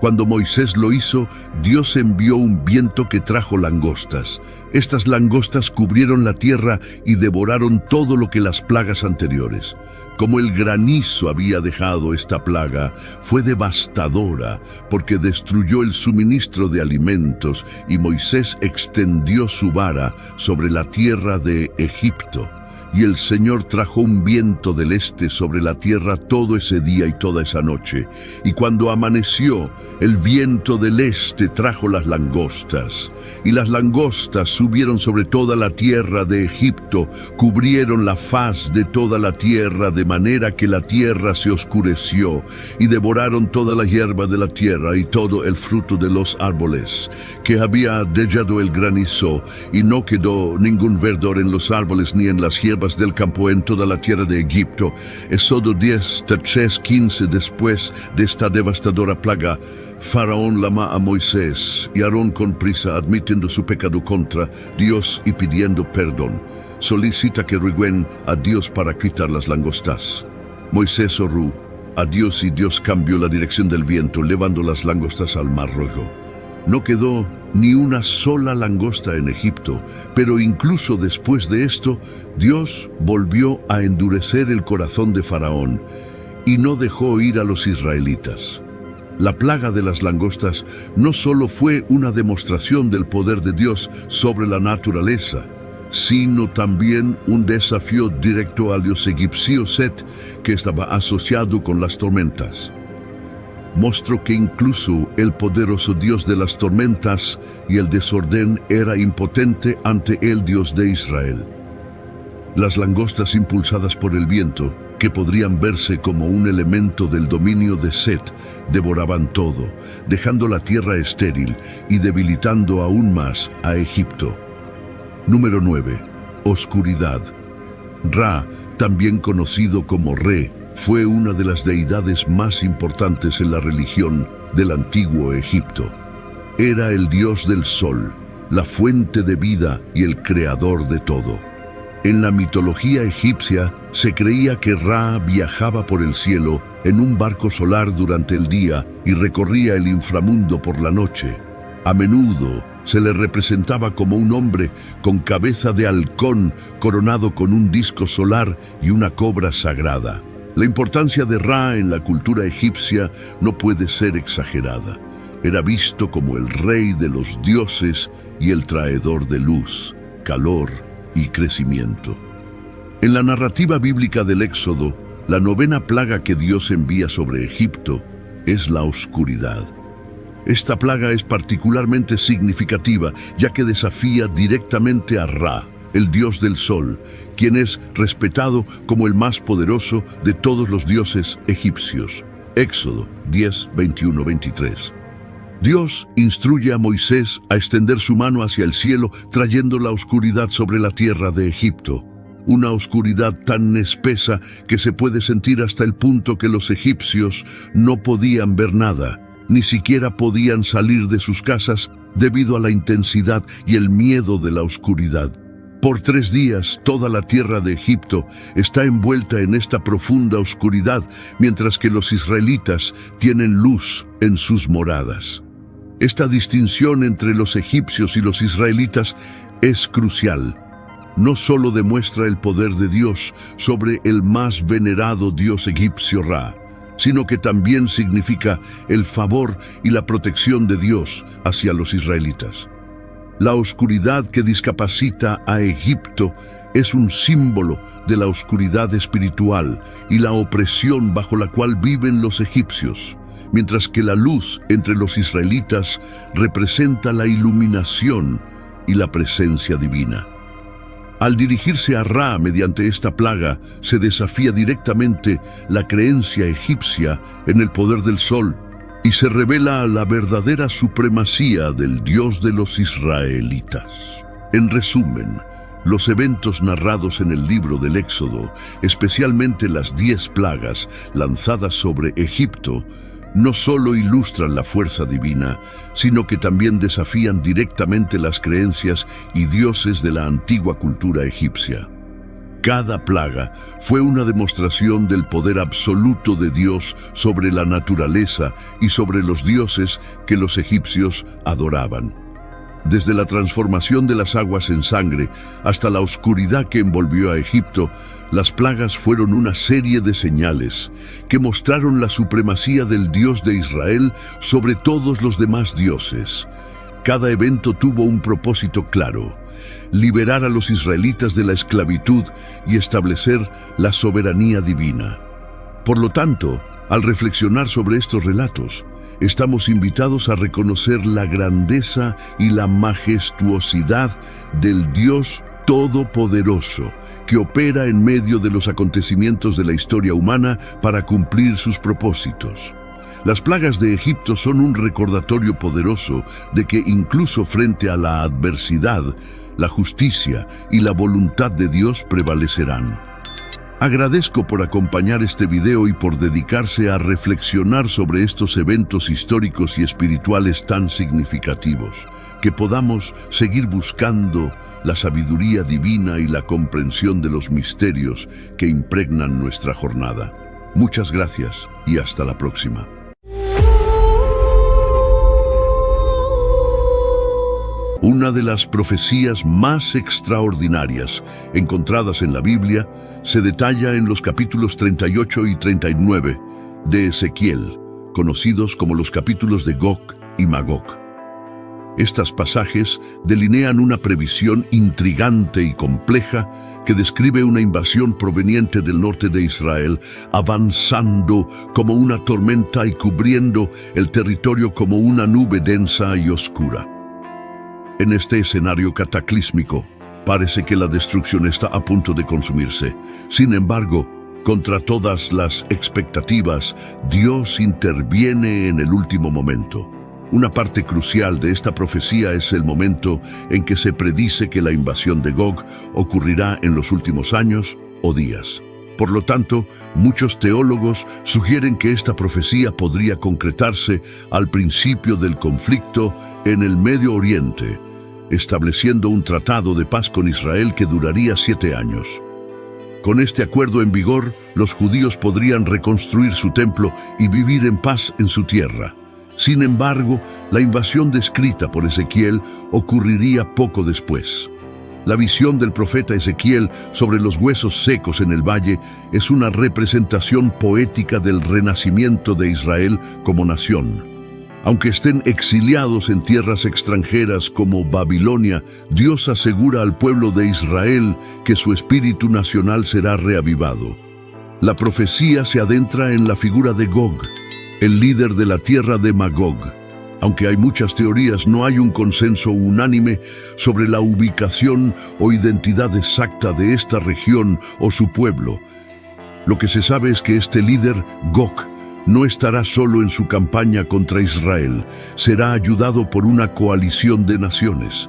Cuando Moisés lo hizo, Dios envió un viento que trajo langostas. Estas langostas cubrieron la tierra y devoraron todo lo que las plagas anteriores. Como el granizo había dejado esta plaga, fue devastadora porque destruyó el suministro de alimentos y Moisés extendió su vara sobre la tierra de Egipto. Y el Señor trajo un viento del este sobre la tierra todo ese día y toda esa noche. Y cuando amaneció, el viento del este trajo las langostas. Y las langostas subieron sobre toda la tierra de Egipto, cubrieron la faz de toda la tierra, de manera que la tierra se oscureció, y devoraron toda la hierba de la tierra y todo el fruto de los árboles, que había dejado el granizo, y no quedó ningún verdor en los árboles ni en las hierbas del campo en toda la tierra de Egipto. Éxodo 10:15. Después de esta devastadora plaga, Faraón llama a Moisés y Aarón con prisa, admitiendo su pecado contra Dios y pidiendo perdón. Solicita que rueguen a Dios para quitar las langostas. Moisés oró a Dios y Dios cambió la dirección del viento, llevando las langostas al Mar Rojo. No quedó ni una sola langosta en Egipto, pero incluso después de esto, Dios volvió a endurecer el corazón de Faraón y no dejó ir a los israelitas. La plaga de las langostas no solo fue una demostración del poder de Dios sobre la naturaleza, sino también un desafío directo al dios egipcio Set, que estaba asociado con las tormentas. Mostró que incluso el poderoso Dios de las tormentas y el desorden era impotente ante el Dios de Israel. Las langostas impulsadas por el viento, que podrían verse como un elemento del dominio de Set, devoraban todo, dejando la tierra estéril y debilitando aún más a Egipto. Número 9. Oscuridad. Ra, también conocido como Re, fue una de las deidades más importantes en la religión del antiguo Egipto. Era el dios del sol, la fuente de vida y el creador de todo. En la mitología egipcia se creía que Ra viajaba por el cielo en un barco solar durante el día y recorría el inframundo por la noche. A menudo se le representaba como un hombre con cabeza de halcón coronado con un disco solar y una cobra sagrada. La importancia de Ra en la cultura egipcia no puede ser exagerada. Era visto como el rey de los dioses y el traidor de luz, calor y crecimiento. En la narrativa bíblica del Éxodo, la novena plaga que Dios envía sobre Egipto es la oscuridad. Esta plaga es particularmente significativa, ya que desafía directamente a Ra, el dios del sol, quien es respetado como el más poderoso de todos los dioses egipcios. Éxodo 10, 21, 23. Dios instruye a Moisés a extender su mano hacia el cielo, trayendo la oscuridad sobre la tierra de Egipto. Una oscuridad tan espesa que se puede sentir hasta el punto que los egipcios no podían ver nada, ni siquiera podían salir de sus casas debido a la intensidad y el miedo de la oscuridad. Por 3 días, toda la tierra de Egipto está envuelta en esta profunda oscuridad, mientras que los israelitas tienen luz en sus moradas. Esta distinción entre los egipcios y los israelitas es crucial. No solo demuestra el poder de Dios sobre el más venerado dios egipcio Ra, sino que también significa el favor y la protección de Dios hacia los israelitas. La oscuridad que discapacita a Egipto es un símbolo de la oscuridad espiritual y la opresión bajo la cual viven los egipcios, mientras que la luz entre los israelitas representa la iluminación y la presencia divina. Al dirigirse a Ra mediante esta plaga, se desafía directamente la creencia egipcia en el poder del sol y se revela la verdadera supremacía del Dios de los israelitas. En resumen, los eventos narrados en el libro del Éxodo, especialmente las 10 plagas lanzadas sobre Egipto, no solo ilustran la fuerza divina, sino que también desafían directamente las creencias y dioses de la antigua cultura egipcia. Cada plaga fue una demostración del poder absoluto de Dios sobre la naturaleza y sobre los dioses que los egipcios adoraban. Desde la transformación de las aguas en sangre hasta la oscuridad que envolvió a Egipto, las plagas fueron una serie de señales que mostraron la supremacía del Dios de Israel sobre todos los demás dioses. Cada evento tuvo un propósito claro: liberar a los israelitas de la esclavitud y establecer la soberanía divina. Por lo tanto, al reflexionar sobre estos relatos, estamos invitados a reconocer la grandeza y la majestuosidad del Dios Todopoderoso, que opera en medio de los acontecimientos de la historia humana para cumplir sus propósitos. Las plagas de Egipto son un recordatorio poderoso de que incluso frente a la adversidad, la justicia y la voluntad de Dios prevalecerán. Agradezco por acompañar este video y por dedicarse a reflexionar sobre estos eventos históricos y espirituales tan significativos. Que podamos seguir buscando la sabiduría divina y la comprensión de los misterios que impregnan nuestra jornada. Muchas gracias y hasta la próxima. Una de las profecías más extraordinarias encontradas en la Biblia se detalla en los capítulos 38 y 39 de Ezequiel, conocidos como los capítulos de Gog y Magog. Estos pasajes delinean una previsión intrigante y compleja que describe una invasión proveniente del norte de Israel, avanzando como una tormenta y cubriendo el territorio como una nube densa y oscura. En este escenario cataclísmico, parece que la destrucción está a punto de consumirse. Sin embargo, contra todas las expectativas, Dios interviene en el último momento. Una parte crucial de esta profecía es el momento en que se predice que la invasión de Gog ocurrirá en los últimos años o días. Por lo tanto, muchos teólogos sugieren que esta profecía podría concretarse al principio del conflicto en el Medio Oriente, estableciendo un tratado de paz con Israel que duraría 7 años. Con este acuerdo en vigor, los judíos podrían reconstruir su templo y vivir en paz en su tierra. Sin embargo, la invasión descrita por Ezequiel ocurriría poco después. La visión del profeta Ezequiel sobre los huesos secos en el valle es una representación poética del renacimiento de Israel como nación. Aunque estén exiliados en tierras extranjeras como Babilonia, Dios asegura al pueblo de Israel que su espíritu nacional será reavivado. La profecía se adentra en la figura de Gog, el líder de la tierra de Magog. Aunque hay muchas teorías, no hay un consenso unánime sobre la ubicación o identidad exacta de esta región o su pueblo. Lo que se sabe es que este líder, Gog, no estará solo en su campaña contra Israel, será ayudado por una coalición de naciones.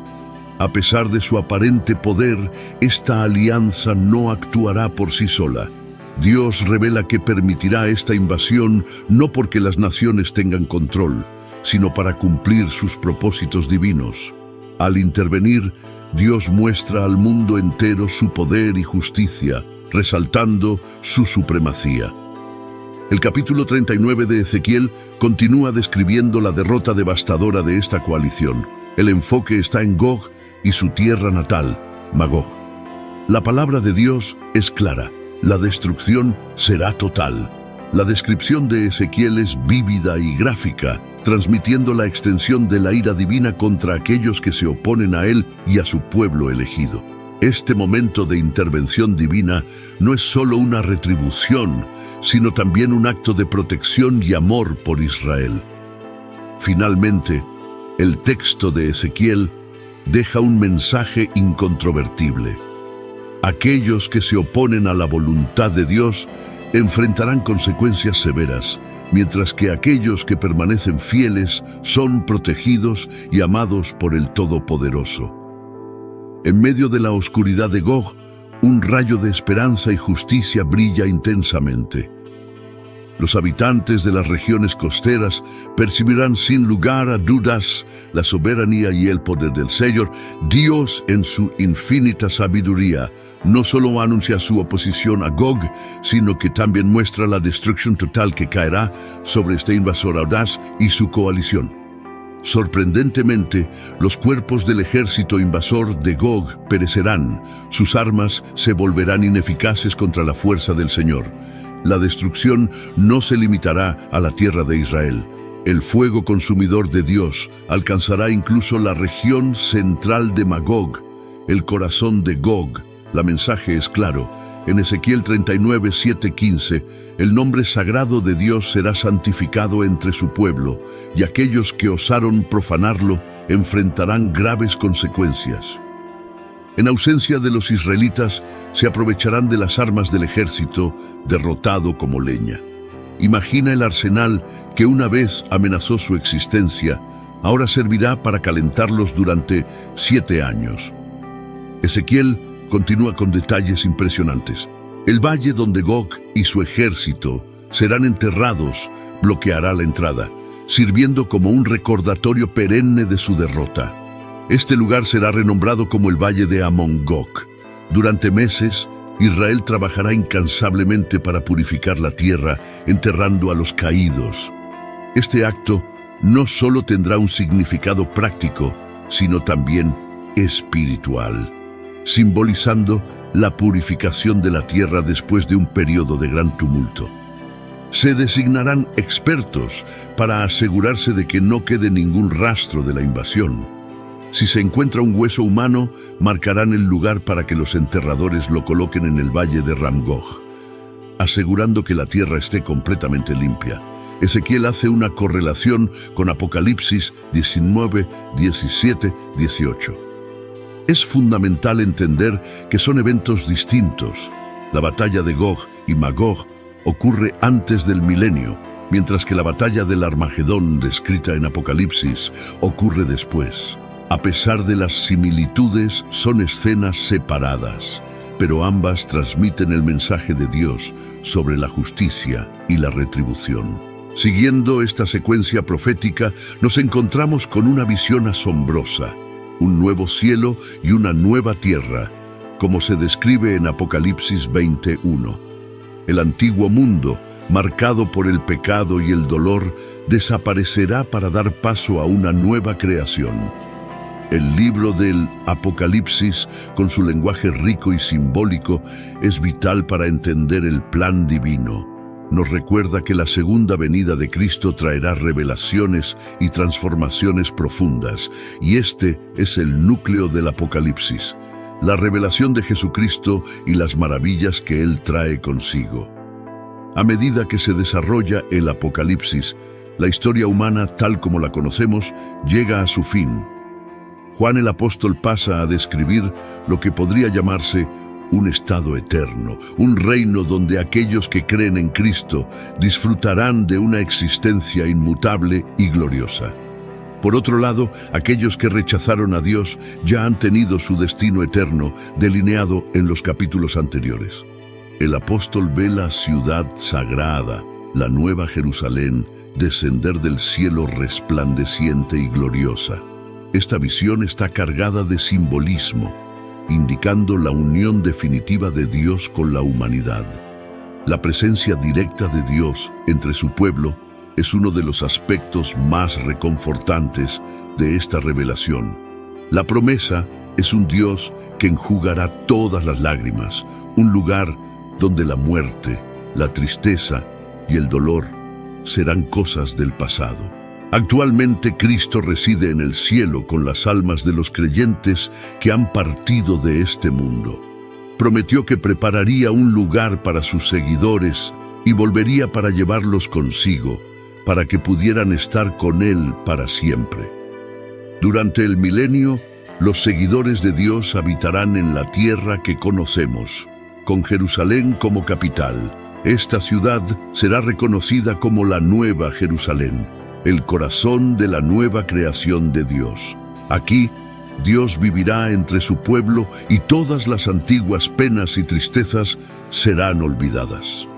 A pesar de su aparente poder, esta alianza no actuará por sí sola. Dios revela que permitirá esta invasión no porque las naciones tengan control, sino para cumplir sus propósitos divinos. Al intervenir, Dios muestra al mundo entero su poder y justicia, resaltando su supremacía. El capítulo 39 de Ezequiel continúa describiendo la derrota devastadora de esta coalición. El enfoque está en Gog y su tierra natal, Magog. La palabra de Dios es clara: la destrucción será total. La descripción de Ezequiel es vívida y gráfica, transmitiendo la extensión de la ira divina contra aquellos que se oponen a él y a su pueblo elegido. Este momento de intervención divina no es solo una retribución, sino también un acto de protección y amor por Israel. Finalmente, el texto de Ezequiel deja un mensaje incontrovertible. Aquellos que se oponen a la voluntad de Dios enfrentarán consecuencias severas, mientras que aquellos que permanecen fieles son protegidos y amados por el Todopoderoso. En medio de la oscuridad de Gog, un rayo de esperanza y justicia brilla intensamente. Los habitantes de las regiones costeras percibirán sin lugar a dudas la soberanía y el poder del Señor. Dios, en su infinita sabiduría, no solo anuncia su oposición a Gog, sino que también muestra la destrucción total que caerá sobre este invasor audaz y su coalición. Sorprendentemente, los cuerpos del ejército invasor de Gog perecerán, sus armas se volverán ineficaces contra la fuerza del Señor. La destrucción no se limitará a la tierra de Israel. El fuego consumidor de Dios alcanzará incluso la región central de Magog, el corazón de Gog. El mensaje es claro. En Ezequiel 39, 7-15, el nombre sagrado de Dios será santificado entre su pueblo, y aquellos que osaron profanarlo enfrentarán graves consecuencias. En ausencia de los israelitas, se aprovecharán de las armas del ejército, derrotado como leña. Imagina el arsenal que una vez amenazó su existencia, ahora servirá para calentarlos durante 7 años. Ezequiel continúa con detalles impresionantes. El valle donde Gog y su ejército serán enterrados bloqueará la entrada, sirviendo como un recordatorio perenne de su derrota. Este lugar será renombrado como el Valle de Amón-Gog. Durante meses, Israel trabajará incansablemente para purificar la tierra, enterrando a los caídos. Este acto no solo tendrá un significado práctico, sino también espiritual, simbolizando la purificación de la tierra después de un periodo de gran tumulto. Se designarán expertos para asegurarse de que no quede ningún rastro de la invasión. Si se encuentra un hueso humano, marcarán el lugar para que los enterradores lo coloquen en el valle de Ramgog, asegurando que la tierra esté completamente limpia. Ezequiel hace una correlación con Apocalipsis 19, 17, 18. Es fundamental entender que son eventos distintos. La batalla de Gog y Magog ocurre antes del milenio, mientras que la batalla del Armagedón, descrita en Apocalipsis, ocurre después. A pesar de las similitudes, son escenas separadas. pero ambas transmiten el mensaje de Dios sobre la justicia y la retribución. Siguiendo esta secuencia profética, nos encontramos con una visión asombrosa, un nuevo cielo y una nueva tierra, como se describe en Apocalipsis 21. El antiguo mundo, marcado por el pecado y el dolor, desaparecerá para dar paso a una nueva creación. El libro del Apocalipsis, con su lenguaje rico y simbólico, es vital para entender el plan divino. Nos recuerda que la segunda venida de Cristo traerá revelaciones y transformaciones profundas, y este es el núcleo del Apocalipsis, la revelación de Jesucristo y las maravillas que Él trae consigo. A medida que se desarrolla el Apocalipsis, la historia humana, tal como la conocemos, llega a su fin. Juan el apóstol pasa a describir lo que podría llamarse un estado eterno, un reino donde aquellos que creen en Cristo disfrutarán de una existencia inmutable y gloriosa. Por otro lado, aquellos que rechazaron a Dios ya han tenido su destino eterno delineado en los capítulos anteriores. El apóstol ve la ciudad sagrada, la Nueva Jerusalén, descender del cielo resplandeciente y gloriosa. Esta visión está cargada de simbolismo, indicando la unión definitiva de Dios con la humanidad. La presencia directa de Dios entre su pueblo es uno de los aspectos más reconfortantes de esta revelación. La promesa es un Dios que enjugará todas las lágrimas, un lugar donde la muerte, la tristeza y el dolor serán cosas del pasado. Actualmente Cristo reside en el cielo con las almas de los creyentes que han partido de este mundo. Prometió que prepararía un lugar para sus seguidores y volvería para llevarlos consigo, para que pudieran estar con Él para siempre. Durante el milenio, los seguidores de Dios habitarán en la tierra que conocemos, con Jerusalén como capital. Esta ciudad será reconocida como la Nueva Jerusalén, el corazón de la nueva creación de Dios. Aquí, Dios vivirá entre su pueblo y todas las antiguas penas y tristezas serán olvidadas.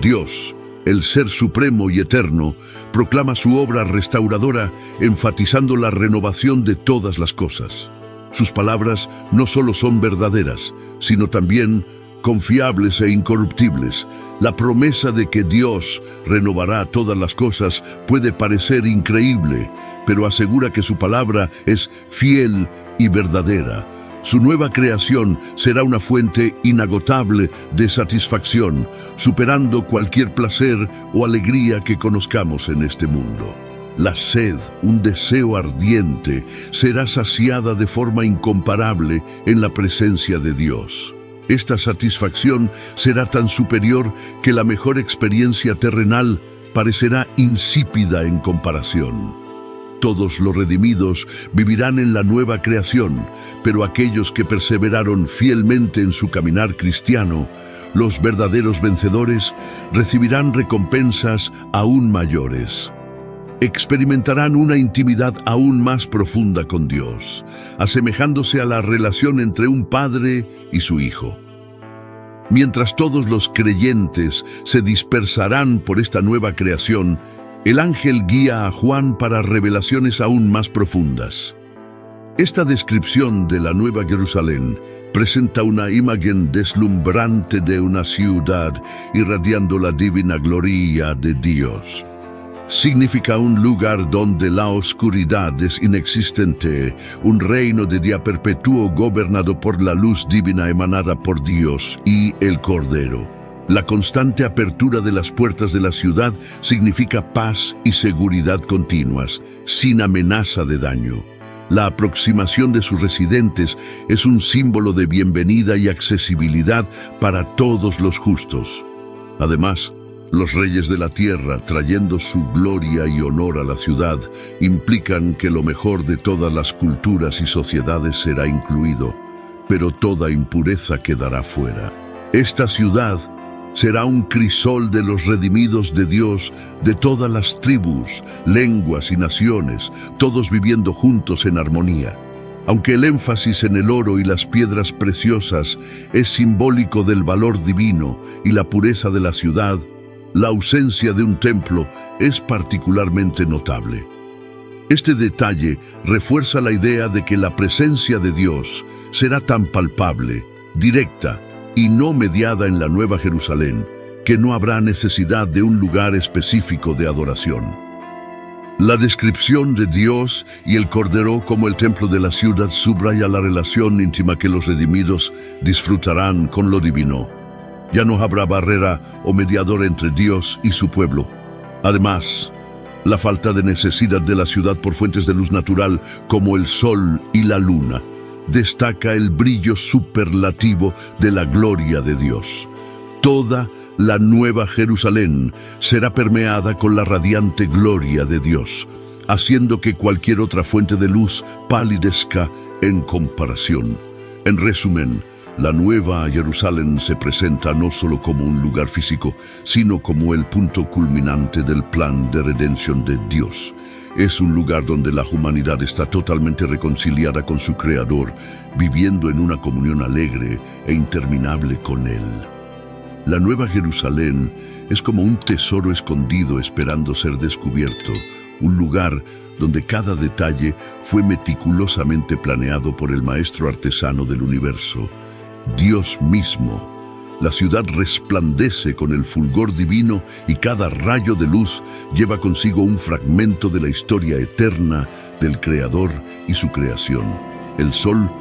Dios, el Ser Supremo y Eterno, proclama su obra restauradora, enfatizando la renovación de todas las cosas. Sus palabras no solo son verdaderas, sino también confiables e incorruptibles. La promesa de que Dios renovará todas las cosas puede parecer increíble, pero asegura que su palabra es fiel y verdadera. Su nueva creación será una fuente inagotable de satisfacción, superando cualquier placer o alegría que conozcamos en este mundo. La sed, un deseo ardiente, será saciada de forma incomparable en la presencia de Dios. Esta satisfacción será tan superior que la mejor experiencia terrenal parecerá insípida en comparación. Todos los redimidos vivirán en la nueva creación, pero aquellos que perseveraron fielmente en su caminar cristiano, los verdaderos vencedores, recibirán recompensas aún mayores. Experimentarán una intimidad aún más profunda con Dios, asemejándose a la relación entre un padre y su hijo. Mientras todos los creyentes se dispersarán por esta nueva creación, el ángel guía a Juan para revelaciones aún más profundas. Esta descripción de la Nueva Jerusalén presenta una imagen deslumbrante de una ciudad irradiando la divina gloria de Dios. Significa un lugar donde la oscuridad es inexistente, un reino de día perpetuo gobernado por la luz divina emanada por Dios y el Cordero. La constante apertura de las puertas de la ciudad significa paz y seguridad continuas, sin amenaza de daño. La aproximación de sus residentes es un símbolo de bienvenida y accesibilidad para todos los justos. Además, los reyes de la tierra, trayendo su gloria y honor a la ciudad, implican que lo mejor de todas las culturas y sociedades será incluido, pero toda impureza quedará fuera. Esta ciudad será un crisol de los redimidos de Dios de todas las tribus, lenguas y naciones, todos viviendo juntos en armonía. Aunque el énfasis en el oro y las piedras preciosas es simbólico del valor divino y la pureza de la ciudad, la ausencia de un templo es particularmente notable. Este detalle refuerza la idea de que la presencia de Dios será tan palpable, directa y no mediada en la Nueva Jerusalén, que no habrá necesidad de un lugar específico de adoración. La descripción de Dios y el Cordero como el templo de la ciudad subraya la relación íntima que los redimidos disfrutarán con lo divino. Ya no habrá barrera o mediador entre Dios y su pueblo. Además, la falta de necesidad de la ciudad por fuentes de luz natural como el sol y la luna destaca el brillo superlativo de la gloria de Dios. Toda la Nueva Jerusalén será permeada con la radiante gloria de Dios, haciendo que cualquier otra fuente de luz palidezca en comparación. En resumen, la Nueva Jerusalén se presenta no solo como un lugar físico, sino como el punto culminante del plan de redención de Dios. Es un lugar donde la humanidad está totalmente reconciliada con su Creador, viviendo en una comunión alegre e interminable con Él. La Nueva Jerusalén es como un tesoro escondido esperando ser descubierto, un lugar donde cada detalle fue meticulosamente planeado por el maestro artesano del universo, Dios mismo. La ciudad resplandece con el fulgor divino y cada rayo de luz lleva consigo un fragmento de la historia eterna del Creador y su creación. El sol,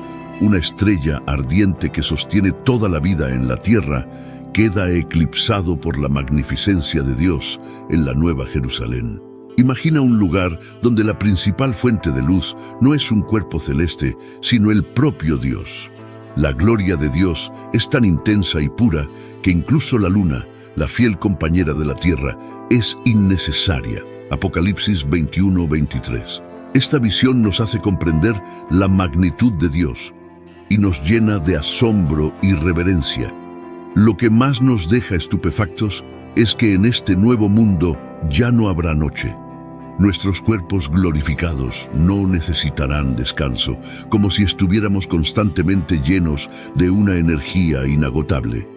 una estrella ardiente que sostiene toda la vida en la tierra, queda eclipsado por la magnificencia de Dios en la Nueva Jerusalén. Imagina un lugar donde la principal fuente de luz no es un cuerpo celeste, sino el propio Dios. La gloria de Dios es tan intensa y pura que incluso la luna, la fiel compañera de la tierra, es innecesaria. Apocalipsis 21:23. Esta visión nos hace comprender la magnitud de Dios y nos llena de asombro y reverencia. Lo que más nos deja estupefactos es que en este nuevo mundo ya no habrá noche. Nuestros cuerpos glorificados no necesitarán descanso, como si estuviéramos constantemente llenos de una energía inagotable.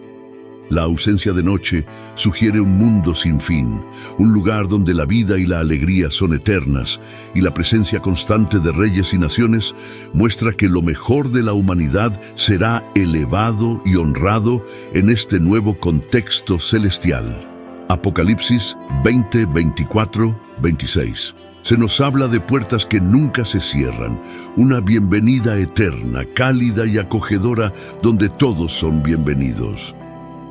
La ausencia de noche sugiere un mundo sin fin, un lugar donde la vida y la alegría son eternas, y la presencia constante de reyes y naciones muestra que lo mejor de la humanidad será elevado y honrado en este nuevo contexto celestial. Apocalipsis 20:24-26. Se nos habla de puertas que nunca se cierran, una bienvenida eterna, cálida y acogedora, donde todos son bienvenidos.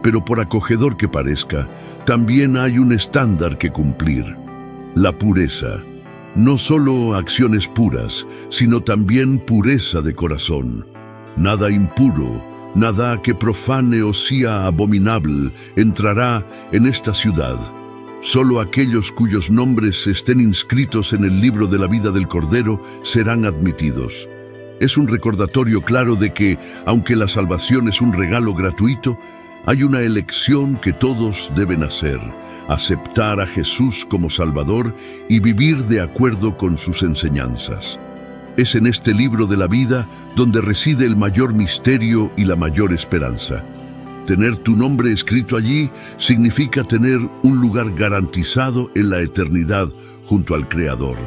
Pero por acogedor que parezca, también hay un estándar que cumplir: la pureza. No solo acciones puras, sino también pureza de corazón. Nada impuro, nada que profane o sea abominable entrará en esta ciudad. Solo aquellos cuyos nombres estén inscritos en el libro de la vida del Cordero serán admitidos. Es un recordatorio claro de que, aunque la salvación es un regalo gratuito, hay una elección que todos deben hacer: aceptar a Jesús como Salvador y vivir de acuerdo con sus enseñanzas. Es en este libro de la vida donde reside el mayor misterio y la mayor esperanza. Tener tu nombre escrito allí significa tener un lugar garantizado en la eternidad junto al Creador,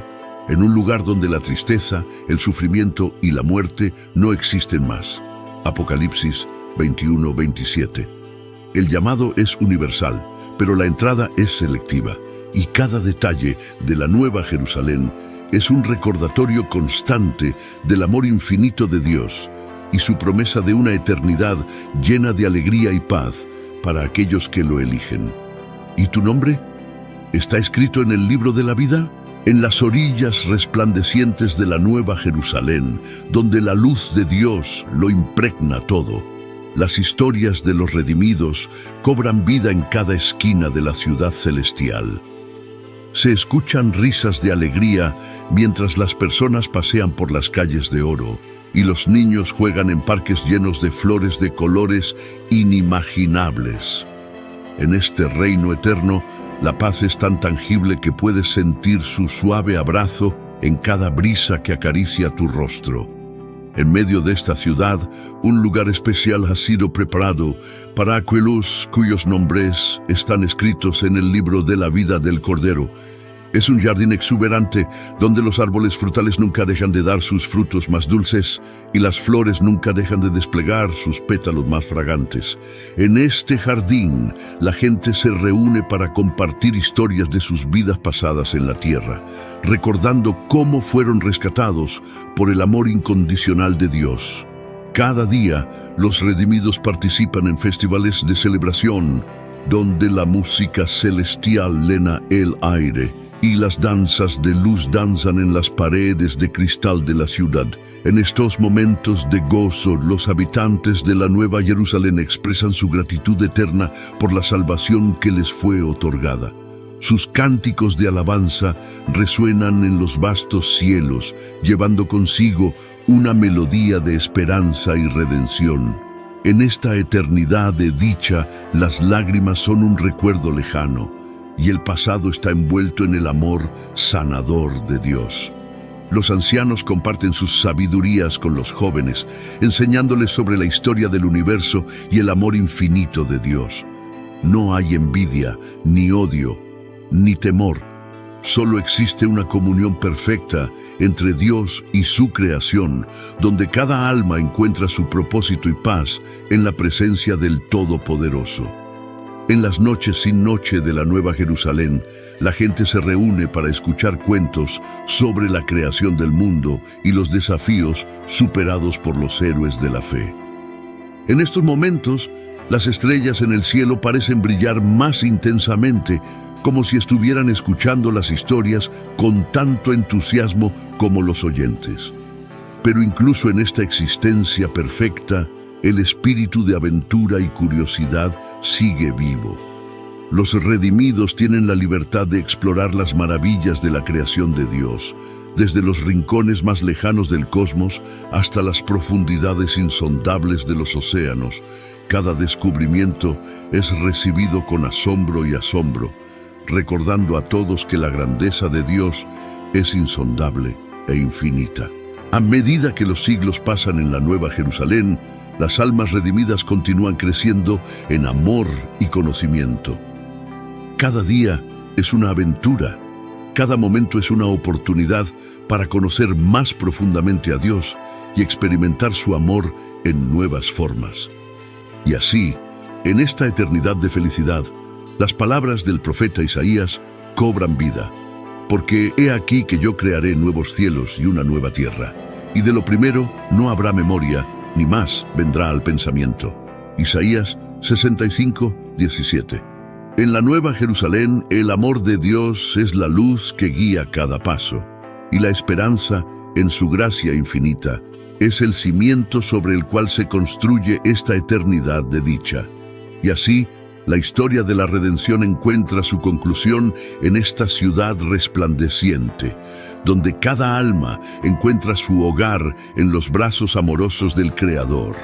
en un lugar donde la tristeza, el sufrimiento y la muerte no existen más. Apocalipsis 21:27. El llamado es universal, pero la entrada es selectiva, y cada detalle de la Nueva Jerusalén es un recordatorio constante del amor infinito de Dios y su promesa de una eternidad llena de alegría y paz para aquellos que lo eligen. ¿Y tu nombre? ¿Está escrito en el libro de la vida? En las orillas resplandecientes de la Nueva Jerusalén, donde la luz de Dios lo impregna todo, las historias de los redimidos cobran vida en cada esquina de la ciudad celestial. Se escuchan risas de alegría mientras las personas pasean por las calles de oro y los niños juegan en parques llenos de flores de colores inimaginables. En este reino eterno, la paz es tan tangible que puedes sentir su suave abrazo en cada brisa que acaricia tu rostro. En medio de esta ciudad, un lugar especial ha sido preparado para aquellos cuyos nombres están escritos en el libro de la vida del Cordero. Es un jardín exuberante donde los árboles frutales nunca dejan de dar sus frutos más dulces y las flores nunca dejan de desplegar sus pétalos más fragantes. En este jardín, la gente se reúne para compartir historias de sus vidas pasadas en la tierra, recordando cómo fueron rescatados por el amor incondicional de Dios. Cada día, los redimidos participan en festivales de celebración, donde la música celestial llena el aire y las danzas de luz danzan en las paredes de cristal de la ciudad. En estos momentos de gozo, los habitantes de la Nueva Jerusalén expresan su gratitud eterna por la salvación que les fue otorgada. Sus cánticos de alabanza resuenan en los vastos cielos, llevando consigo una melodía de esperanza y redención. En esta eternidad de dicha, las lágrimas son un recuerdo lejano, y el pasado está envuelto en el amor sanador de Dios. Los ancianos comparten sus sabidurías con los jóvenes, enseñándoles sobre la historia del universo y el amor infinito de Dios. No hay envidia, ni odio, ni temor. Solo existe una comunión perfecta entre Dios y su creación, donde cada alma encuentra su propósito y paz en la presencia del Todopoderoso. En las noches sin noche de la Nueva Jerusalén, la gente se reúne para escuchar cuentos sobre la creación del mundo y los desafíos superados por los héroes de la fe. En estos momentos, las estrellas en el cielo parecen brillar más intensamente, como si estuvieran escuchando las historias con tanto entusiasmo como los oyentes. Pero incluso en esta existencia perfecta, el espíritu de aventura y curiosidad sigue vivo. Los redimidos tienen la libertad de explorar las maravillas de la creación de Dios, desde los rincones más lejanos del cosmos hasta las profundidades insondables de los océanos. Cada descubrimiento es recibido con asombro y asombro, recordando a todos que la grandeza de Dios es insondable e infinita. A medida que los siglos pasan en la Nueva Jerusalén, las almas redimidas continúan creciendo en amor y conocimiento. Cada día es una aventura, cada momento es una oportunidad para conocer más profundamente a Dios y experimentar su amor en nuevas formas. Y así, en esta eternidad de felicidad, las palabras del profeta Isaías cobran vida, porque he aquí que yo crearé nuevos cielos y una nueva tierra, y de lo primero no habrá memoria, ni más vendrá al pensamiento. Isaías 65:17. En la Nueva Jerusalén, el amor de Dios es la luz que guía cada paso, y la esperanza, en su gracia infinita, es el cimiento sobre el cual se construye esta eternidad de dicha. Y así, la historia de la redención encuentra su conclusión en esta ciudad resplandeciente, donde cada alma encuentra su hogar en los brazos amorosos del Creador,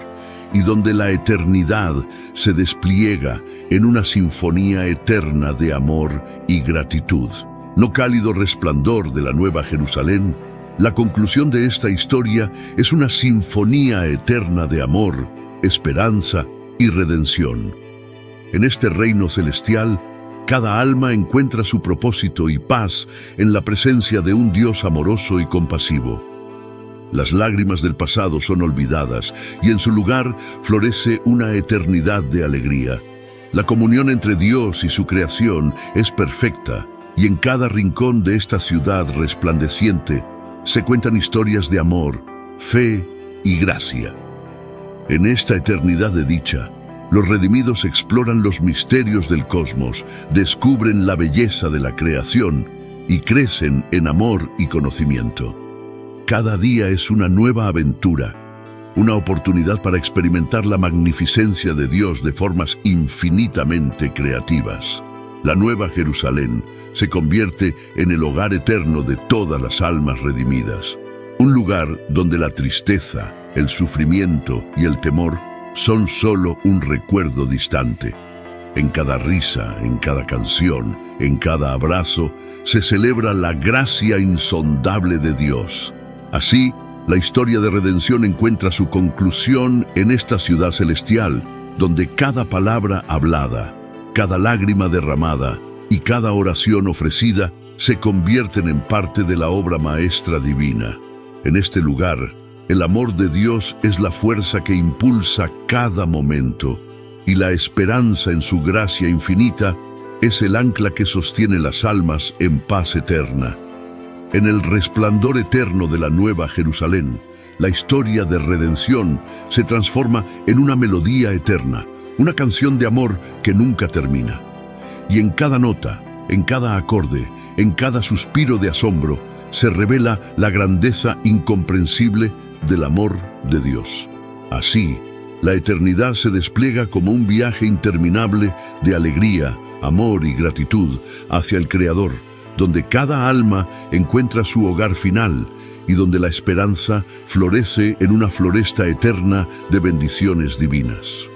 y donde la eternidad se despliega en una sinfonía eterna de amor y gratitud. No cálido resplandor de la Nueva Jerusalén, la conclusión de esta historia es una sinfonía eterna de amor, esperanza y redención. En este reino celestial, cada alma encuentra su propósito y paz en la presencia de un Dios amoroso y compasivo. Las lágrimas del pasado son olvidadas y en su lugar florece una eternidad de alegría. La comunión entre Dios y su creación es perfecta y en cada rincón de esta ciudad resplandeciente se cuentan historias de amor, fe y gracia. En esta eternidad de dicha, los redimidos exploran los misterios del cosmos, descubren la belleza de la creación y crecen en amor y conocimiento. Cada día es una nueva aventura, una oportunidad para experimentar la magnificencia de Dios de formas infinitamente creativas. La Nueva Jerusalén se convierte en el hogar eterno de todas las almas redimidas, un lugar donde la tristeza, el sufrimiento y el temor son solo un recuerdo distante. En cada risa, en cada canción, en cada abrazo, se celebra la gracia insondable de Dios. Así, La historia de redención encuentra su conclusión en esta ciudad celestial, donde cada palabra hablada, cada lágrima derramada y cada oración ofrecida se convierten en parte de la obra maestra divina. En este lugar, el amor de Dios es la fuerza que impulsa cada momento, y la esperanza en su gracia infinita es el ancla que sostiene las almas en paz eterna. En el resplandor eterno de la Nueva Jerusalén, la historia de redención se transforma en una melodía eterna, una canción de amor que nunca termina. Y en cada nota, en cada acorde, en cada suspiro de asombro, se revela la grandeza incomprensible del amor de Dios. Así, la eternidad se despliega como un viaje interminable de alegría, amor y gratitud hacia el Creador, donde cada alma encuentra su hogar final y donde la esperanza florece en una floresta eterna de bendiciones divinas.